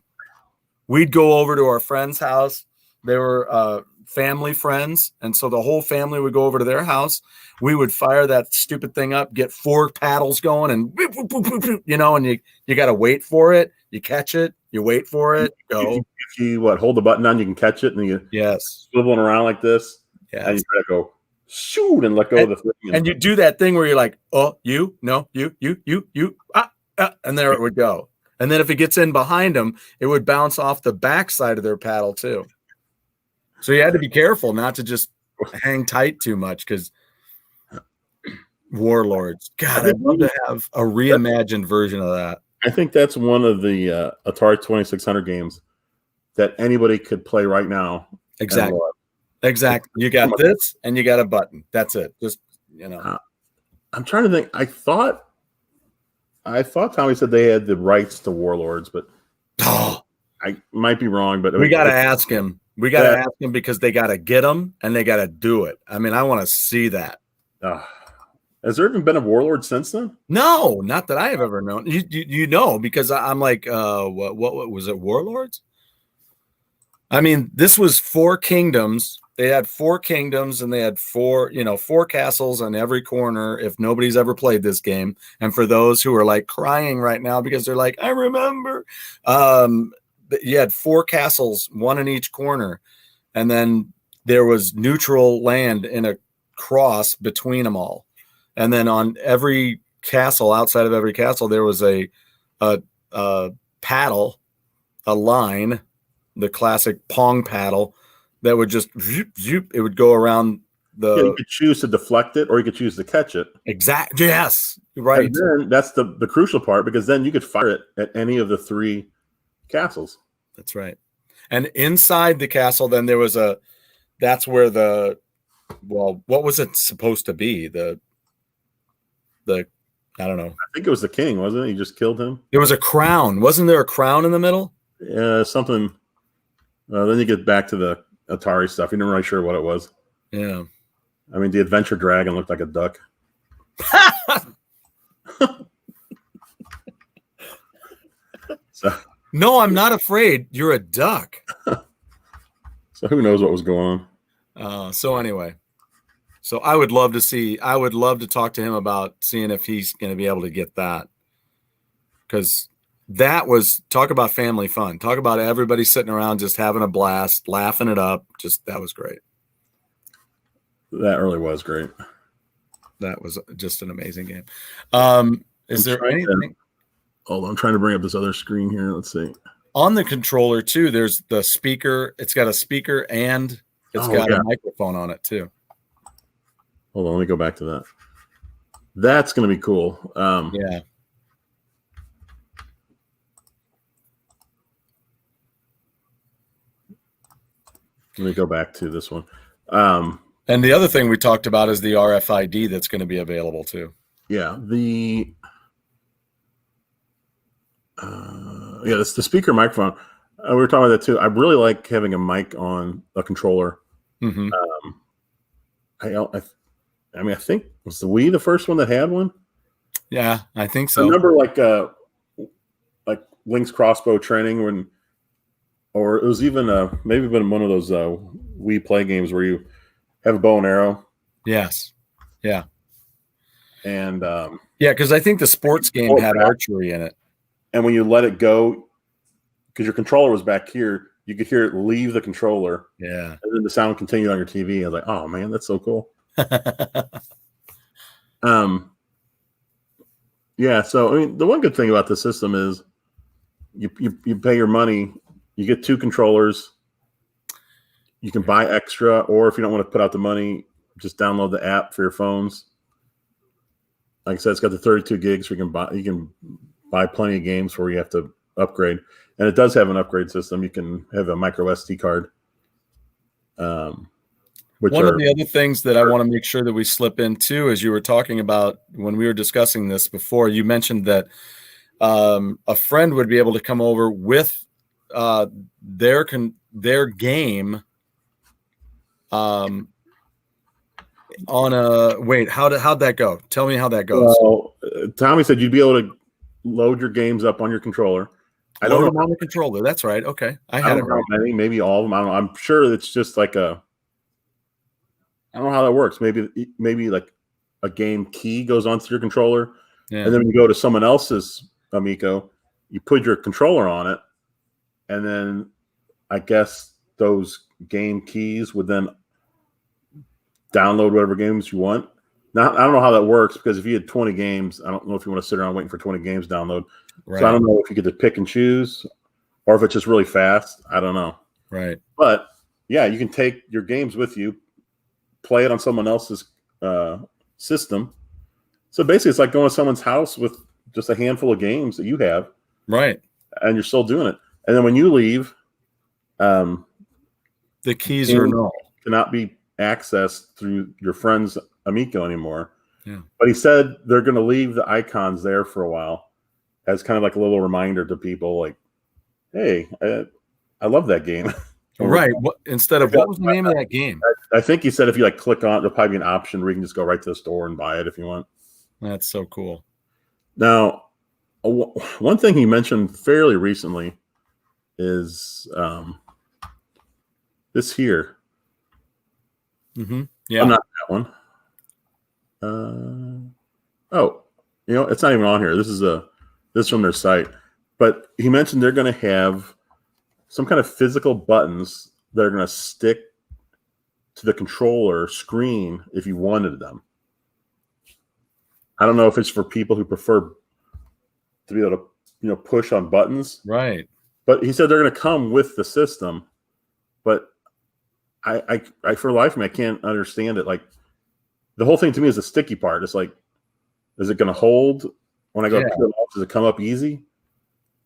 We'd go over to our friend's house. They were family friends. And so the whole family would go over to their house. We would fire that stupid thing up, get 4 paddles going, and and you got to wait for it. You catch it, you wait for it, go. If you hold the button on, you can catch it, and you swiveling around like this. Yeah. And you try to go shoot and let go of the thing. And you do that thing where you're like, oh, you, and there it would go. And then if it gets in behind them, it would bounce off the backside of their paddle too. So you had to be careful not to just hang tight too much, because Warlords. God, I'd love to have a reimagined version of that. I think that's one of the Atari 2600 games that anybody could play right now. Exactly. You got this, and you got a button. That's it. Just I'm trying to think. I thought Tommy said they had the rights to Warlords, but I might be wrong. But we got to ask him. We got to ask him, because they got to get them and they got to do it. I mean, I want to see that. Has there even been a Warlord since then? No, not that I have ever known. Because I'm like, what was it? Warlords? I mean, this was 4 kingdoms. They had 4 kingdoms, and they had 4 castles on every corner. If nobody's ever played this game, and for those who are like crying right now because they're like, I remember, you had 4 castles, 1 in each corner, and then there was neutral land in a cross between them all. And then on every castle, outside of every castle, there was a paddle, a line, the classic Pong paddle that would just zoop, zoop, it would go around the. Yeah, you could choose to deflect it, or you could choose to catch it. Exactly. Yes. Right. And then that's the crucial part, because then you could fire it at any of the 3 castles. That's right. And inside the castle, then there was that's where what was it supposed to be? The I don't know. I think it was the king, wasn't it? You just killed him. There was a crown. Wasn't there a crown in the middle? Yeah, something. Then you get back to the Atari stuff. You're not really sure what it was. Yeah. I mean, the adventure dragon looked like a duck. No, I'm not afraid. You're a duck. So who knows what was going on? So anyway, so I would love to talk to him about seeing if he's going to be able to get that. Because that was, talk about family fun. Talk about everybody sitting around just having a blast, laughing it up. That was great. That really was great. That was just an amazing game. Is there anything? Hold on, I'm trying to bring up this other screen here. Let's see. On the controller too, there's the speaker. It's got a speaker and it's got a microphone on it too. Hold on, let me go back to that. That's going to be cool. Yeah. Let me go back to this one. And the other thing we talked about is the RFID that's going to be available too. Yeah, it's the speaker microphone. We were talking about that too. I really like having a mic on a controller. Mm-hmm. I mean, I think was the Wii the first one that had one. Yeah, I think so. I remember like Link's crossbow training or it was even maybe been one of those Wii play games where you have a bow and arrow. Yes. Yeah. And because I think the sports game had archery in it. And when you let it go, because your controller was back here, you could hear it leave the controller. Yeah. And then the sound continued on your TV. I was like, oh man, that's so cool. Yeah. So I mean, the one good thing about the system is you pay your money, you get 2 controllers. You can buy extra, or if you don't want to put out the money, just download the app for your phones. Like I said, it's got the 32 gigs, so you can buy plenty of games where you have to upgrade. And it does have an upgrade system. You can have a micro SD card. One of the other things that I want to make sure that we slip in too, as you were talking about when we were discussing this before, you mentioned that a friend would be able to come over with their game on a wait. How'd that go? Tell me how that goes. Well, Tommy said you'd be able to load your games up on your controller. I don't know on the controller. That's right. Okay, I had it right. Maybe all of them. I don't know. I'm sure it's just like I don't know how that works. Maybe like a game key goes onto your controller, and then when you go to someone else's Amico, you put your controller on it, and then I guess those game keys would then download whatever games you want. Now, I don't know how that works, because if you had 20 games, I don't know if you want to sit around waiting for 20 games to download. Right. So I don't know if you get to pick and choose, or if it's just really fast. I don't know. Right. But yeah, you can take your games with you, play it on someone else's system. So basically, it's like going to someone's house with just a handful of games that you have. Right. And you're still doing it. And then when you leave, the keys cannot be accessed through your friend's Amico anymore. Yeah. But he said they're going to leave the icons there for a while as kind of like a little reminder to people, like, hey, I love that game. Right. What was the name of that game? I think he said if you like click on it, there'll probably be an option where you can just go right to the store and buy it if you want. That's so cool. Now, one thing he mentioned fairly recently is this here. Mm-hmm. Yeah. I'm not that one. It's not even on here. This is from their site. But he mentioned they're going to have some kind of physical buttons that are going to stick to the controller screen if you wanted them. I don't know if it's for people who prefer to be able to, push on buttons. Right. But he said they're going to come with the system. But I for the life of me, I can't understand it. Like the whole thing to me is the sticky part. It's like, is it going to hold when I go to peel it off? Does it come up easy?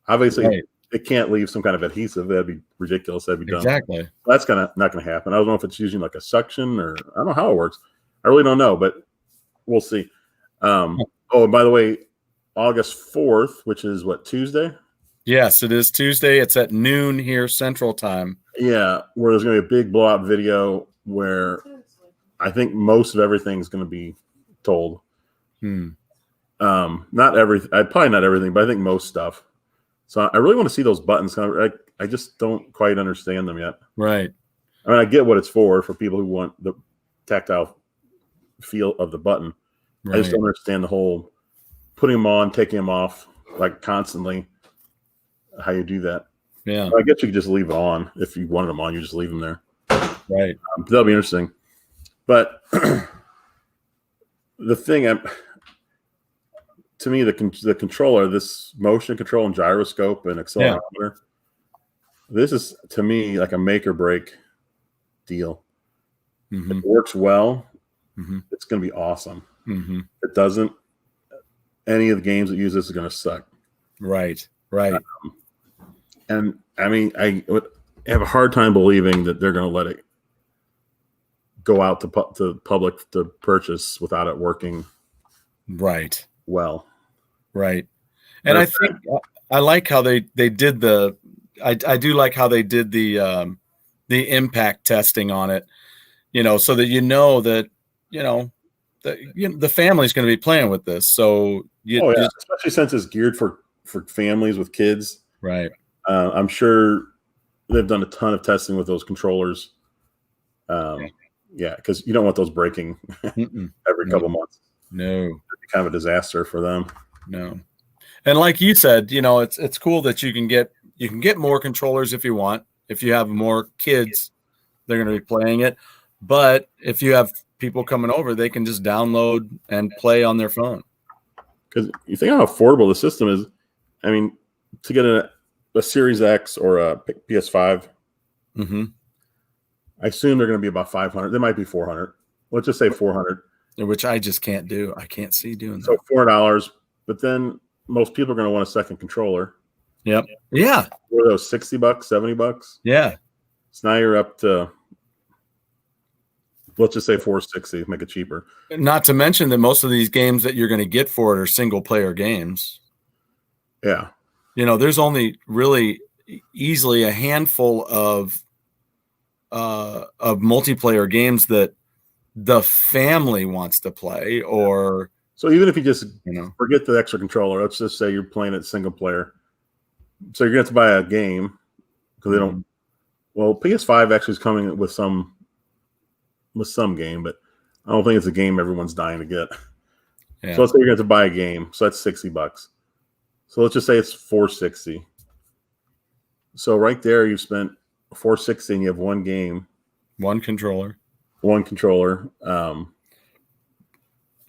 Obviously, it can't leave some kind of adhesive. That'd be ridiculous. That'd be dumb. Exactly. That's not going to happen. I don't know if it's using like a suction or I don't know how it works. I really don't know, but we'll see. Oh, and by the way, August 4th, which is what, Tuesday? Yes, it is Tuesday. It's at noon here Central Time. Yeah, where there's going to be a big blowout video where I think most of everything's going to be told. Not everything. Probably not everything, but I think most stuff. So I really want to see those buttons. I just don't quite understand them yet. Right. I mean, I get what it's for people who want the tactile feel of the button. Right. I just don't understand the whole putting them on, taking them off, like constantly. How you do that? Yeah. I guess you could just leave it on if you wanted them on. You just leave them there. Right. That'll be interesting. But the thing, to me, the controller, this motion control and gyroscope and accelerometer, this is to me like a make or break deal. If it works well, it's going to be awesome. If it doesn't, any of the games that use this is going to suck. Right. Right. And I mean, I would have a hard time believing that they're going to let it go out to public to purchase without it working right well. Right. And I think I like how they did I do like how they did the impact testing on it, so that the family's going to be playing with this. So especially since it's geared for families with kids. Right. I'm sure they've done a ton of testing with those controllers. Because you don't want those breaking every couple months. No. It'd be kind of a disaster for them. No. And like you said, it's cool that you can get more controllers if you want. If you have more kids, they're going to be playing it. But if you have people coming over, they can just download and play on their phone. Because you think how affordable the system is. I mean, to get a Series X or a PS5, I assume they're going to be about 500. They might be 400. Let's just say 400. Which I just can't do. I can't see doing so that. So $400. But then most people are going to want a second controller. Yep. Yeah. What are those, $60, $70? Yeah. So now you're up to, let's just say $460, make it cheaper. Not to mention that most of these games that you're going to get for it are single player games. Yeah. There's only really easily a handful of multiplayer games that the family wants to play, or so even if you just forget the extra controller, let's just say you're playing it single player. So you're going to have to buy a game because they don't. Well, PS5 actually is coming with some game, but I don't think it's a game everyone's dying to get. Yeah. So let's say you're going to have to buy a game, so that's $60. So let's just say it's $460. So right there, you've spent $460 and you have one game, one controller,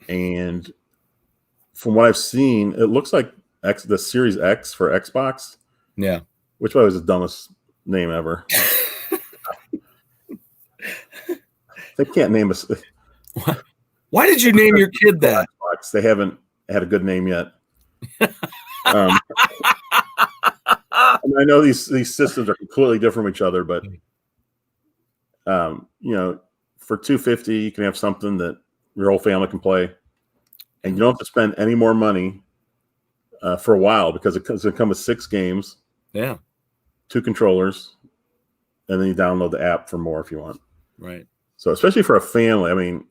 and from what I've seen, it looks like the Series X for Xbox. Yeah, which was the dumbest name ever. They can't name us. Why did you name your kid that? Xbox. They haven't had a good name yet. And I know these systems are completely different from each other, but for $250 you can have something that your whole family can play, and you don't have to spend any more money for a while because it's going to come with 6 games, 2 controllers, and then you download the app for more if you want. Right. So especially for a family, I mean,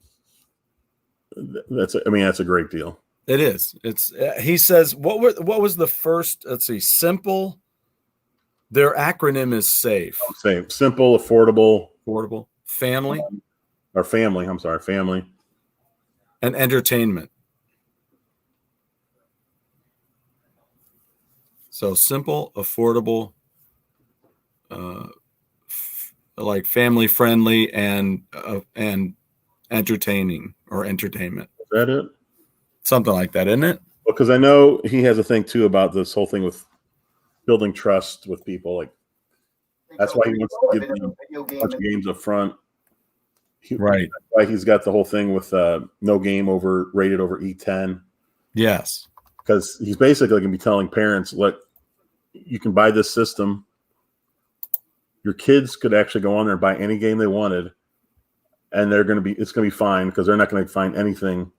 that's a great deal. It is. It's. He says, what was the first? Let's see. Simple. Their acronym is SAFE. SAFE. Simple, affordable, family, or family. I'm sorry, family, and entertainment. So simple, affordable, like family friendly, and entertaining or entertainment. Is that it? Something like that, isn't it? Well, because I know he has a thing too about this whole thing with building trust with people. Like that's why he wants to give them a bunch of games up front. Right. Like he's got the whole thing with no game rated over E10. Yes. Because he's basically going to be telling parents, look, you can buy this system. Your kids could actually go on there and buy any game they wanted, and it's going to be fine because they're not going to find anything.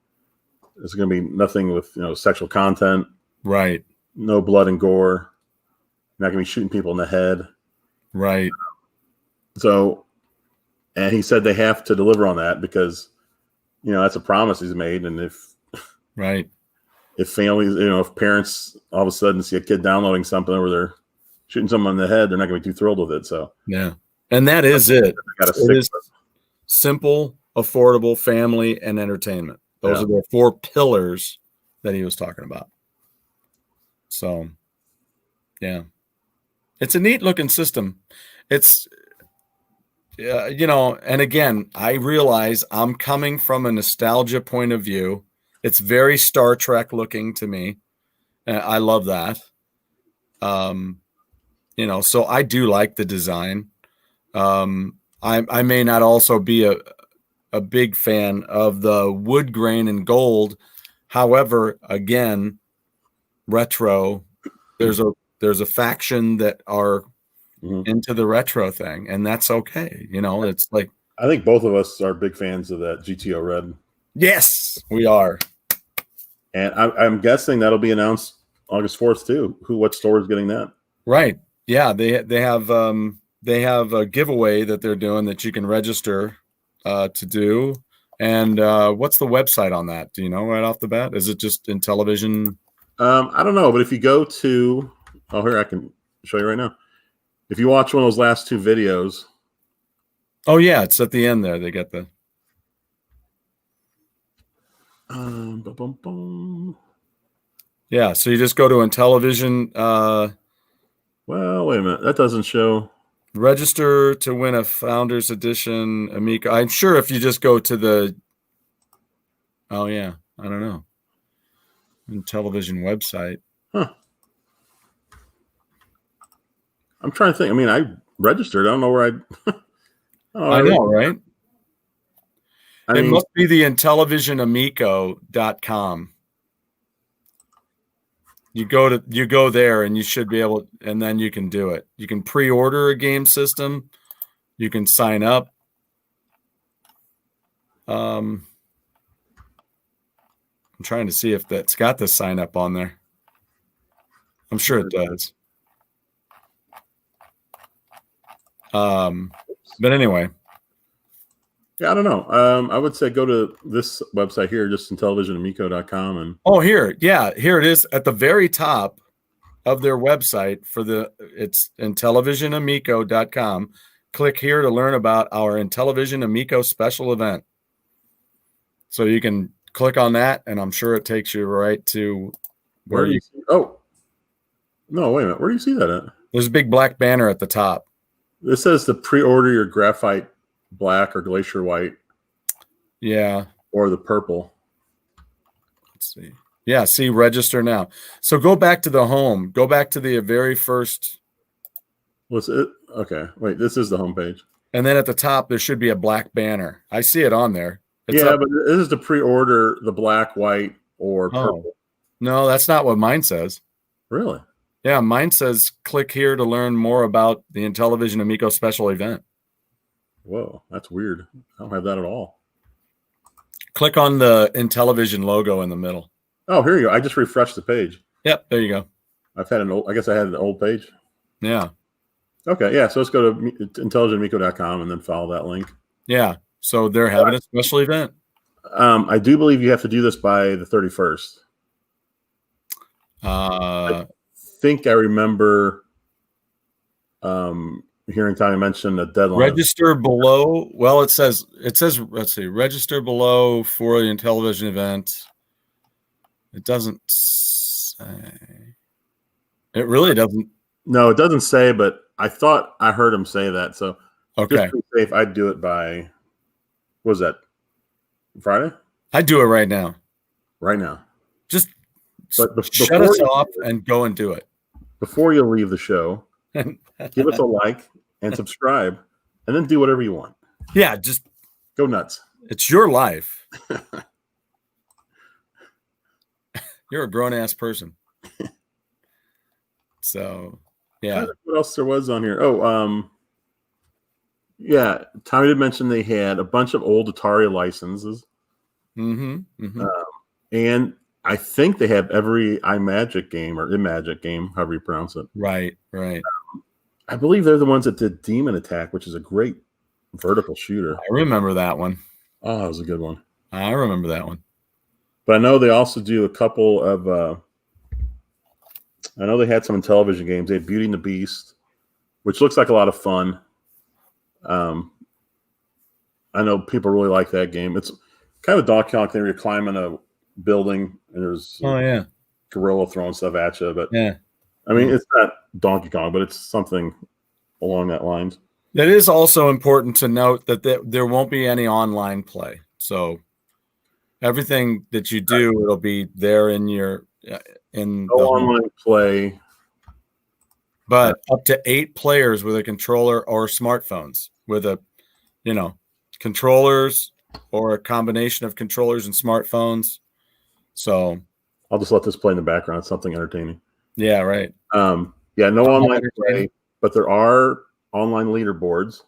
There's going to be nothing with sexual content, right? No blood and gore. You're not going to be shooting people in the head, right? So, and he said they have to deliver on that because that's a promise he's made, and if families, if parents all of a sudden see a kid downloading something where they're shooting someone in the head, they're not going to be too thrilled with it. So yeah, and that is it. It is simple, affordable, family, and entertainment. Those are the 4 pillars that he was talking about. So, yeah, it's a neat looking system. It's, and again, I realize I'm coming from a nostalgia point of view. It's very Star Trek looking to me. I love that. So I do like the design. I may not also be a big fan of the wood grain and gold. However, again, retro, there's a faction that are into the retro thing, and that's okay. It's like, I think both of us are big fans of that GTO Red. Yes, we are. And I'm guessing that'll be announced August 4th too. What store is getting that? Right. Yeah, they have a giveaway that they're doing that you can register to do. And what's the website on that? Do you know right off the bat? Is it just Intellivision? I don't know, but if you go to here I can show you right now. If you watch one of those last 2 videos. Oh yeah, it's at the end there. They got the yeah, so you just go to Intellivision. Well, wait a minute. That doesn't show. Register to win a Founders Edition Amico. I'm sure if you just go to the I don't know. Intellivision website. Huh. I'm trying to think. I mean, I registered. I don't know where I know, right? It must be the IntellivisionAmico.com. You go there and you should be able, and then you can do it. You can pre-order a game system. You can sign up. I'm trying to see if that's got the sign up on there. I'm sure it does. But anyway. Yeah, I don't know. I would say go to this website here, just IntellivisionAmico.com. And here it is at the very top of their website it's IntellivisionAmico.com. Click here to learn about our Intellivision Amico special event. So you can click on that, and I'm sure it takes you right to where you see. Oh, no, wait a minute. Where do you see that at? There's a big black banner at the top. This says to pre-order your graphite black or glacier white. Yeah. Or the purple. Let's see. Yeah, see, register now. So go back to the home. Go back to the very first. What's it? Okay. Wait, this is the homepage. And then at the top, there should be a black banner. I see it on there. It's but this is to pre-order the black, white, or purple. No, that's not what mine says. Really? Yeah, mine says click here to learn more about the Intellivision Amico special event. Whoa, that's weird. I don't have that at all. Click on the Intellivision logo in the middle. Oh, here you go. I just refreshed the page. Yep, there you go. I guess I had an old page. Yeah. Okay, yeah. So let's go to IntellivisionAmico.com and then follow that link. Yeah. So they're having a special event. I do believe you have to do this by the 31st. I think I remember hearing Tommy mention a deadline. Register below. Well, it says, let's see, register below for the Intellivision event. It doesn't say. It really doesn't. No, it doesn't say, but I thought I heard him say that. So okay. Just to be safe, I'd do it by, what was that, Friday? I'd do it right now. Right now. Just shut us off and go and do it. Before you leave the show, give us a like and subscribe, and then do whatever you want. Yeah, just Go nuts. It's your life. You're a grown-ass person. So, yeah. What else there was on here? Oh, yeah. Tommy did mention they had a bunch of old Atari licenses. And I think they have every iMagic game or Imagic game, however you pronounce it. Right. I believe they're the ones that did Demon Attack, which is a great vertical shooter. I remember that one. Oh, that was a good one. I remember that one. But I know they also do a couple of I know they had some Intellivision games. They had Beauty and the Beast, which looks like a lot of fun. I know people really like that game. It's kind of a Donkey Kong thing where you're climbing a building and there's a gorilla throwing stuff at you. But I mean, it's not Donkey Kong, but it's something along that lines. It is also important to note that there won't be any online play. So everything that you do, it'll be there in your no online play. But up to 8 players with a controller or smartphones with controllers or a combination of controllers and smartphones. So I'll just let this play in the background. Something entertaining. Yeah, right. No online play, but there are online leaderboards,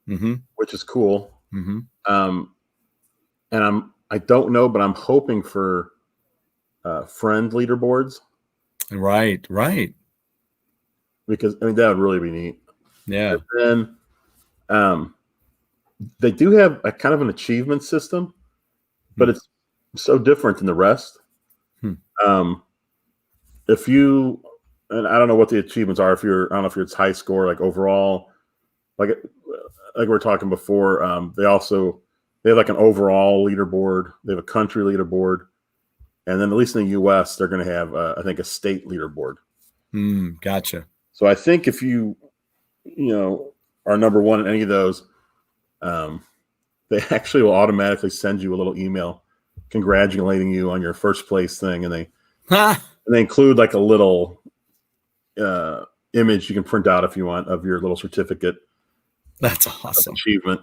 which is cool. And I don't know, but I'm hoping for friend leaderboards. Right. Because I mean that would really be neat. Yeah. And then they do have a kind of an achievement system, but it's so different than the rest. If you, and I don't know what the achievements are. I don't know if it's high score, like overall, like we were talking before. They have like an overall leaderboard. They have a country leaderboard, and then at least in the U.S., they're going to have, I think, a state leaderboard. Gotcha. So I think if you are number one in any of those, they actually will automatically send you a little email congratulating you on your first place thing, and they include like a little image you can print out if you want of your little certificate. That's awesome. Achievement.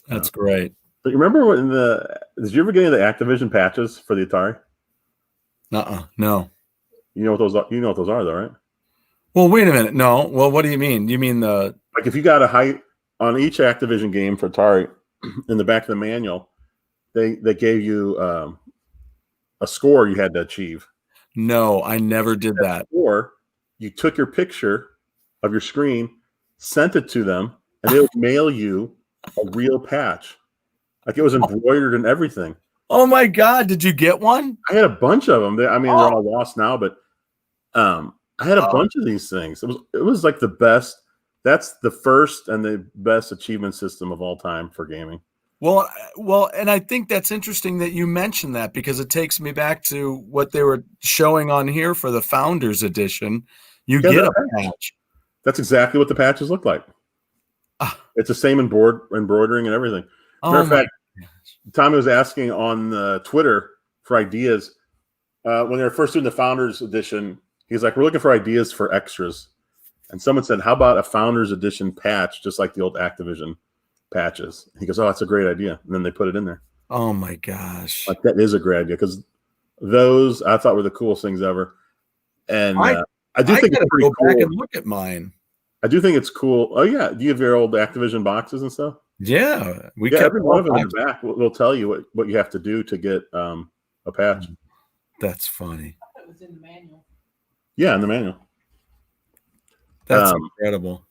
That's great. But you remember when did you ever get any of the Activision patches for the Atari? No. You know what those are? You know what those are, though, right? Well, wait a minute. No. Well, what do you mean? You mean like if you got a height on each Activision game for Atari, in the back of the manual, they gave you a score you had to achieve. No, I never did that. Or you took your picture of your screen, sent it to them, and they would mail you a real patch. Like it was embroidered and everything. Oh my God! Did you get one? I had a bunch of them. They're all lost now, but I had a bunch of these things. It was like the best. That's the first and the best achievement system of all time for gaming. Well, and I think that's interesting that you mentioned that because it takes me back to what they were showing on here for the Founders Edition. You get a patch. That's exactly what the patches look like. It's the same embroidering and everything. Matter of fact, Tommy was asking on Twitter for ideas when they were first doing the Founders Edition. He's like, "We're looking for ideas for extras," and someone said, "How about a Founders Edition patch, just like the old Activision patches?" He goes, "Oh, that's a great idea," and then they put it in there. Oh my gosh, like that is a great idea because those I thought were the coolest things ever. And I do think it's pretty cool. Back and look at mine. I do think it's cool. Oh yeah, do you have your old Activision boxes and stuff? Yeah, every one of them in the back will tell you what you have to do to get a patch. That's funny. That was in the manual. Yeah, in the manual. That's incredible.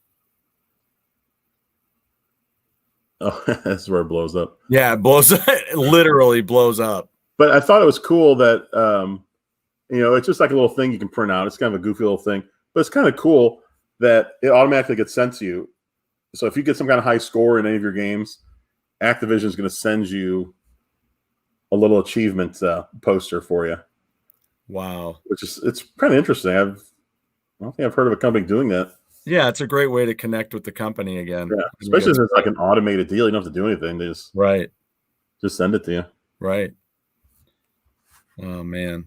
Oh, that's where it blows up. Yeah, it blows. It literally blows up. But I thought it was cool that it's just like a little thing you can print out. It's kind of a goofy little thing, but it's kind of cool that it automatically gets sent to you. So if you get some kind of high score in any of your games, Activision is going to send you a little achievement poster for you. Wow, it's kind of interesting. I don't think I've heard of a company doing that. Yeah, it's a great way to connect with the company again. Yeah, especially if it's like an automated deal. You don't have to do anything. They just send it to you. Right. Oh man.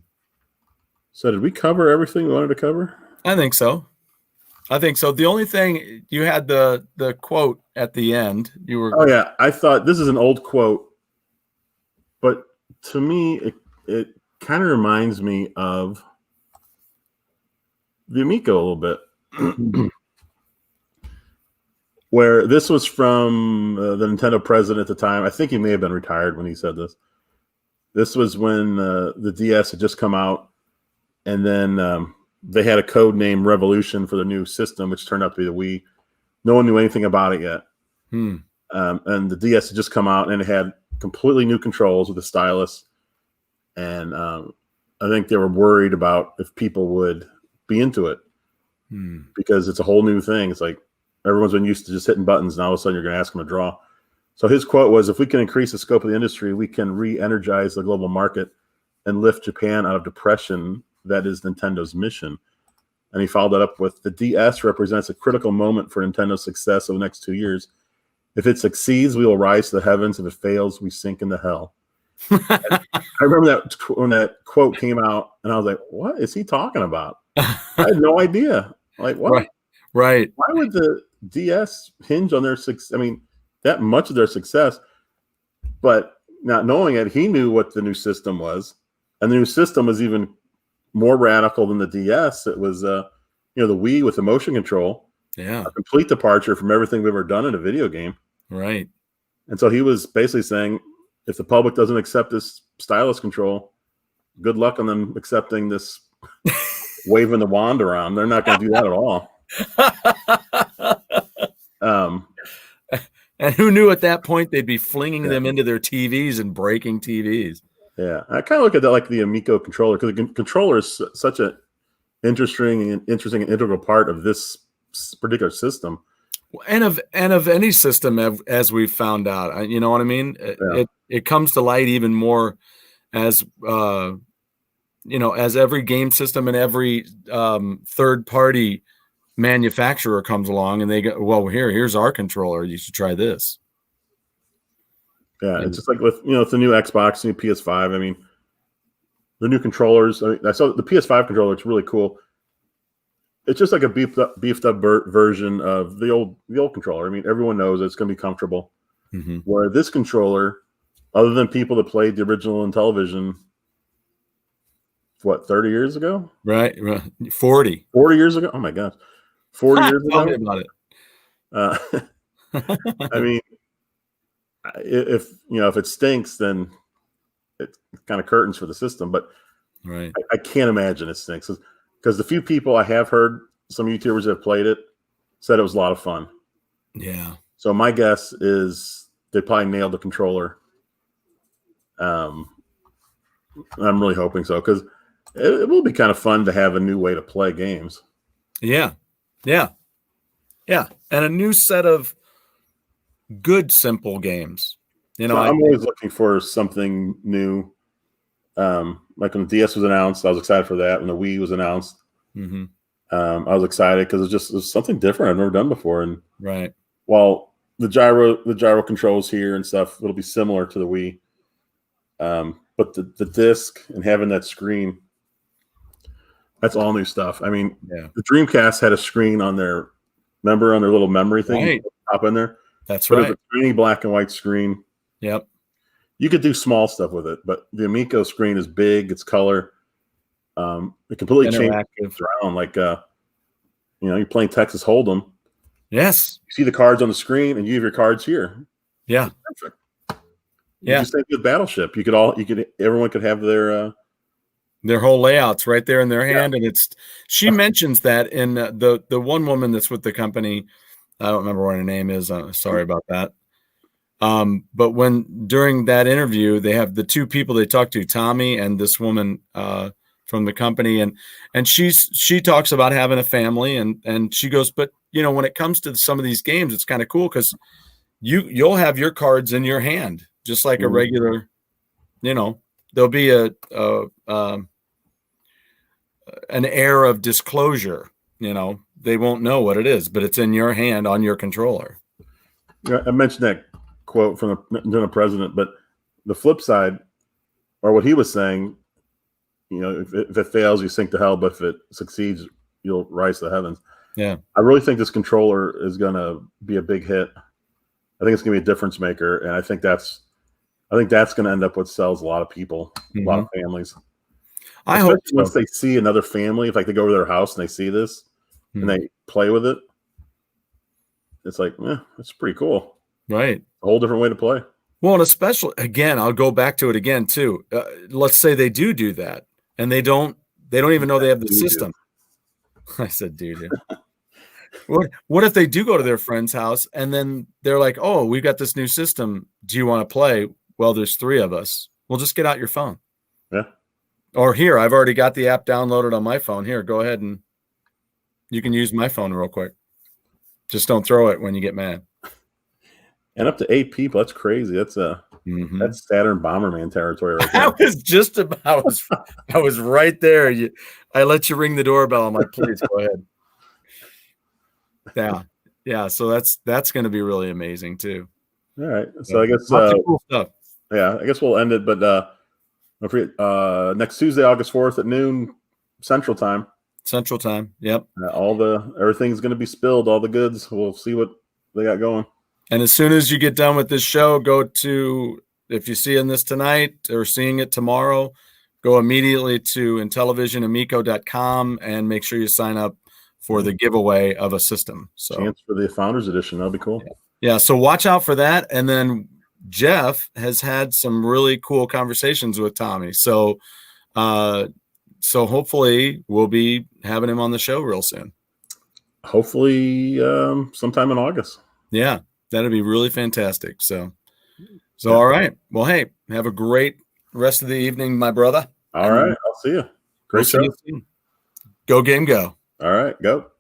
So did we cover everything we wanted to cover? I think so. I think so. The only thing you had the quote at the end. You were. Oh yeah, I thought this is an old quote, but to me, it kind of reminds me of the Amico a little bit. Where this was from the Nintendo president at the time. I think he may have been retired when he said this. This was when the DS had just come out, and then they had a code name Revolution for the new system, which turned out to be the Wii. No one knew anything about it yet. And the DS had just come out, and it had completely new controls with the stylus. And I think they were worried about if people would be into it because it's a whole new thing. It's like, everyone's been used to just hitting buttons, and all of a sudden you're going to ask them to draw. So his quote was, if we can increase the scope of the industry, we can re-energize the global market and lift Japan out of depression. That is Nintendo's mission. And he followed that up with, the DS represents a critical moment for Nintendo's success over the next 2 years. If it succeeds, we will rise to the heavens. If it fails, we sink into hell. I remember that when that quote came out, and I was like, what is he talking about? I had no idea. Like, what? Right. Why would the DS hinge on their success? I mean, that much of their success, but not knowing it, he knew what the new system was, and the new system was even more radical than the DS. It was, the Wii with the motion control, a complete departure from everything we've ever done in a video game. Right. And so he was basically saying, if the public doesn't accept this stylus control, good luck on them accepting this waving the wand around. They're not going to do that at all. And who knew at that point they'd be flinging them into their TVs and breaking TVs? Yeah, I kind of look at that like the Amico controller, because the controller is such an interesting and integral part of this particular system, and of any system, as we've found out. You know what I mean? It comes to light even more as as every game system and every third party manufacturer comes along, and they go, well, here's our controller, you should try this. It's just like with the new Xbox, new PS5. I mean, the new controllers. I saw the PS5 controller. It's really cool. It's just like a beefed up version of the old controller. I mean, everyone knows it's going to be comfortable. Where this controller, other than people that played the original Intellivision, 30 years ago? Right. 40 years ago. Oh my gosh. 40 years ago. Tell me about it. I mean, if it stinks, then it kind of curtains for the system. But I can't imagine it stinks, because the few people I have heard, some YouTubers that have played it, said it was a lot of fun. Yeah. So my guess is they probably nailed the controller. I'm really hoping so, because it will be kind of fun to have a new way to play games. Yeah. And a new set of good, simple games. I'm always looking for something new. Like when the DS was announced, I was excited for that. When the Wii was announced, I was excited because it was something different I've never done before. And while the gyro controls here and stuff, it'll be similar to the Wii. But the disc and having that screen, that's all new stuff. I mean, the Dreamcast had a screen on their little memory thing up in there. That's right. It was a tiny black and white screen. Yep. You could do small stuff with it, but the Amico screen is big. It's color. It completely changes around. Like, you're playing Texas Hold'em. Yes. You see the cards on the screen, and you have your cards here. Yeah. That's perfect. You same with Battleship. Everyone could have their whole layouts right there in their hand, and she mentions that in the one woman that's with the company. I don't remember what her name is. Sorry about that. But during that interview, they have the two people they talk to, Tommy and this woman from the company, and she talks about having a family, and she goes, but when it comes to some of these games, it's kind of cool because you'll have your cards in your hand just like a regular. There'll be an air of disclosure. They won't know what it is, but it's in your hand on your controller. I mentioned that quote from the president, but the flip side, or what he was saying, if it fails, you sink to hell, but if it succeeds, you'll rise to the heavens. Yeah. I really think this controller is going to be a big hit. I think it's going to be a difference maker, and I think that's going to end up what sells a lot of people, a lot of families. I hope so. Once they see another family, if like they go over their house and they see this and they play with it, it's like, it's pretty cool. Right. A whole different way to play. Well, and especially, again, I'll go back to it again too. Let's say they do that, and they don't even know they have the system. I said, dude. What if they do go to their friend's house and then they're like, oh, we've got this new system. Do you want to play? Well, there's 3 of us. Well, just get out your phone. Yeah. Or here, I've already got the app downloaded on my phone. Here, go ahead and you can use my phone real quick. Just don't throw it when you get mad. And up to 8 people. That's crazy. That's that's Saturn Bomberman territory right there. I was right there. I let you ring the doorbell. I'm like, please go ahead. Yeah. So that's going to be really amazing too. All right. So I guess cool stuff. Yeah, I guess we'll end it. But don't forget, next Tuesday, August 4th at noon Central Time. Central Time. Yep. Everything's going to be spilled. All the goods. We'll see what they got going. And as soon as you get done with this show, go to, if you're seeing this tonight or seeing it tomorrow, go immediately to IntellivisionAmico.com and make sure you sign up for the giveaway of a system. So chance for the Founders Edition. That'll be cool. Yeah. So watch out for that. And then Jeff has had some really cool conversations with Tommy. So hopefully we'll be having him on the show real soon. Hopefully sometime in August. Yeah. That'd be really fantastic. So all right. Well, hey, have a great rest of the evening, my brother. All right. I'll see you. Great show. Go game, go. All right. Go.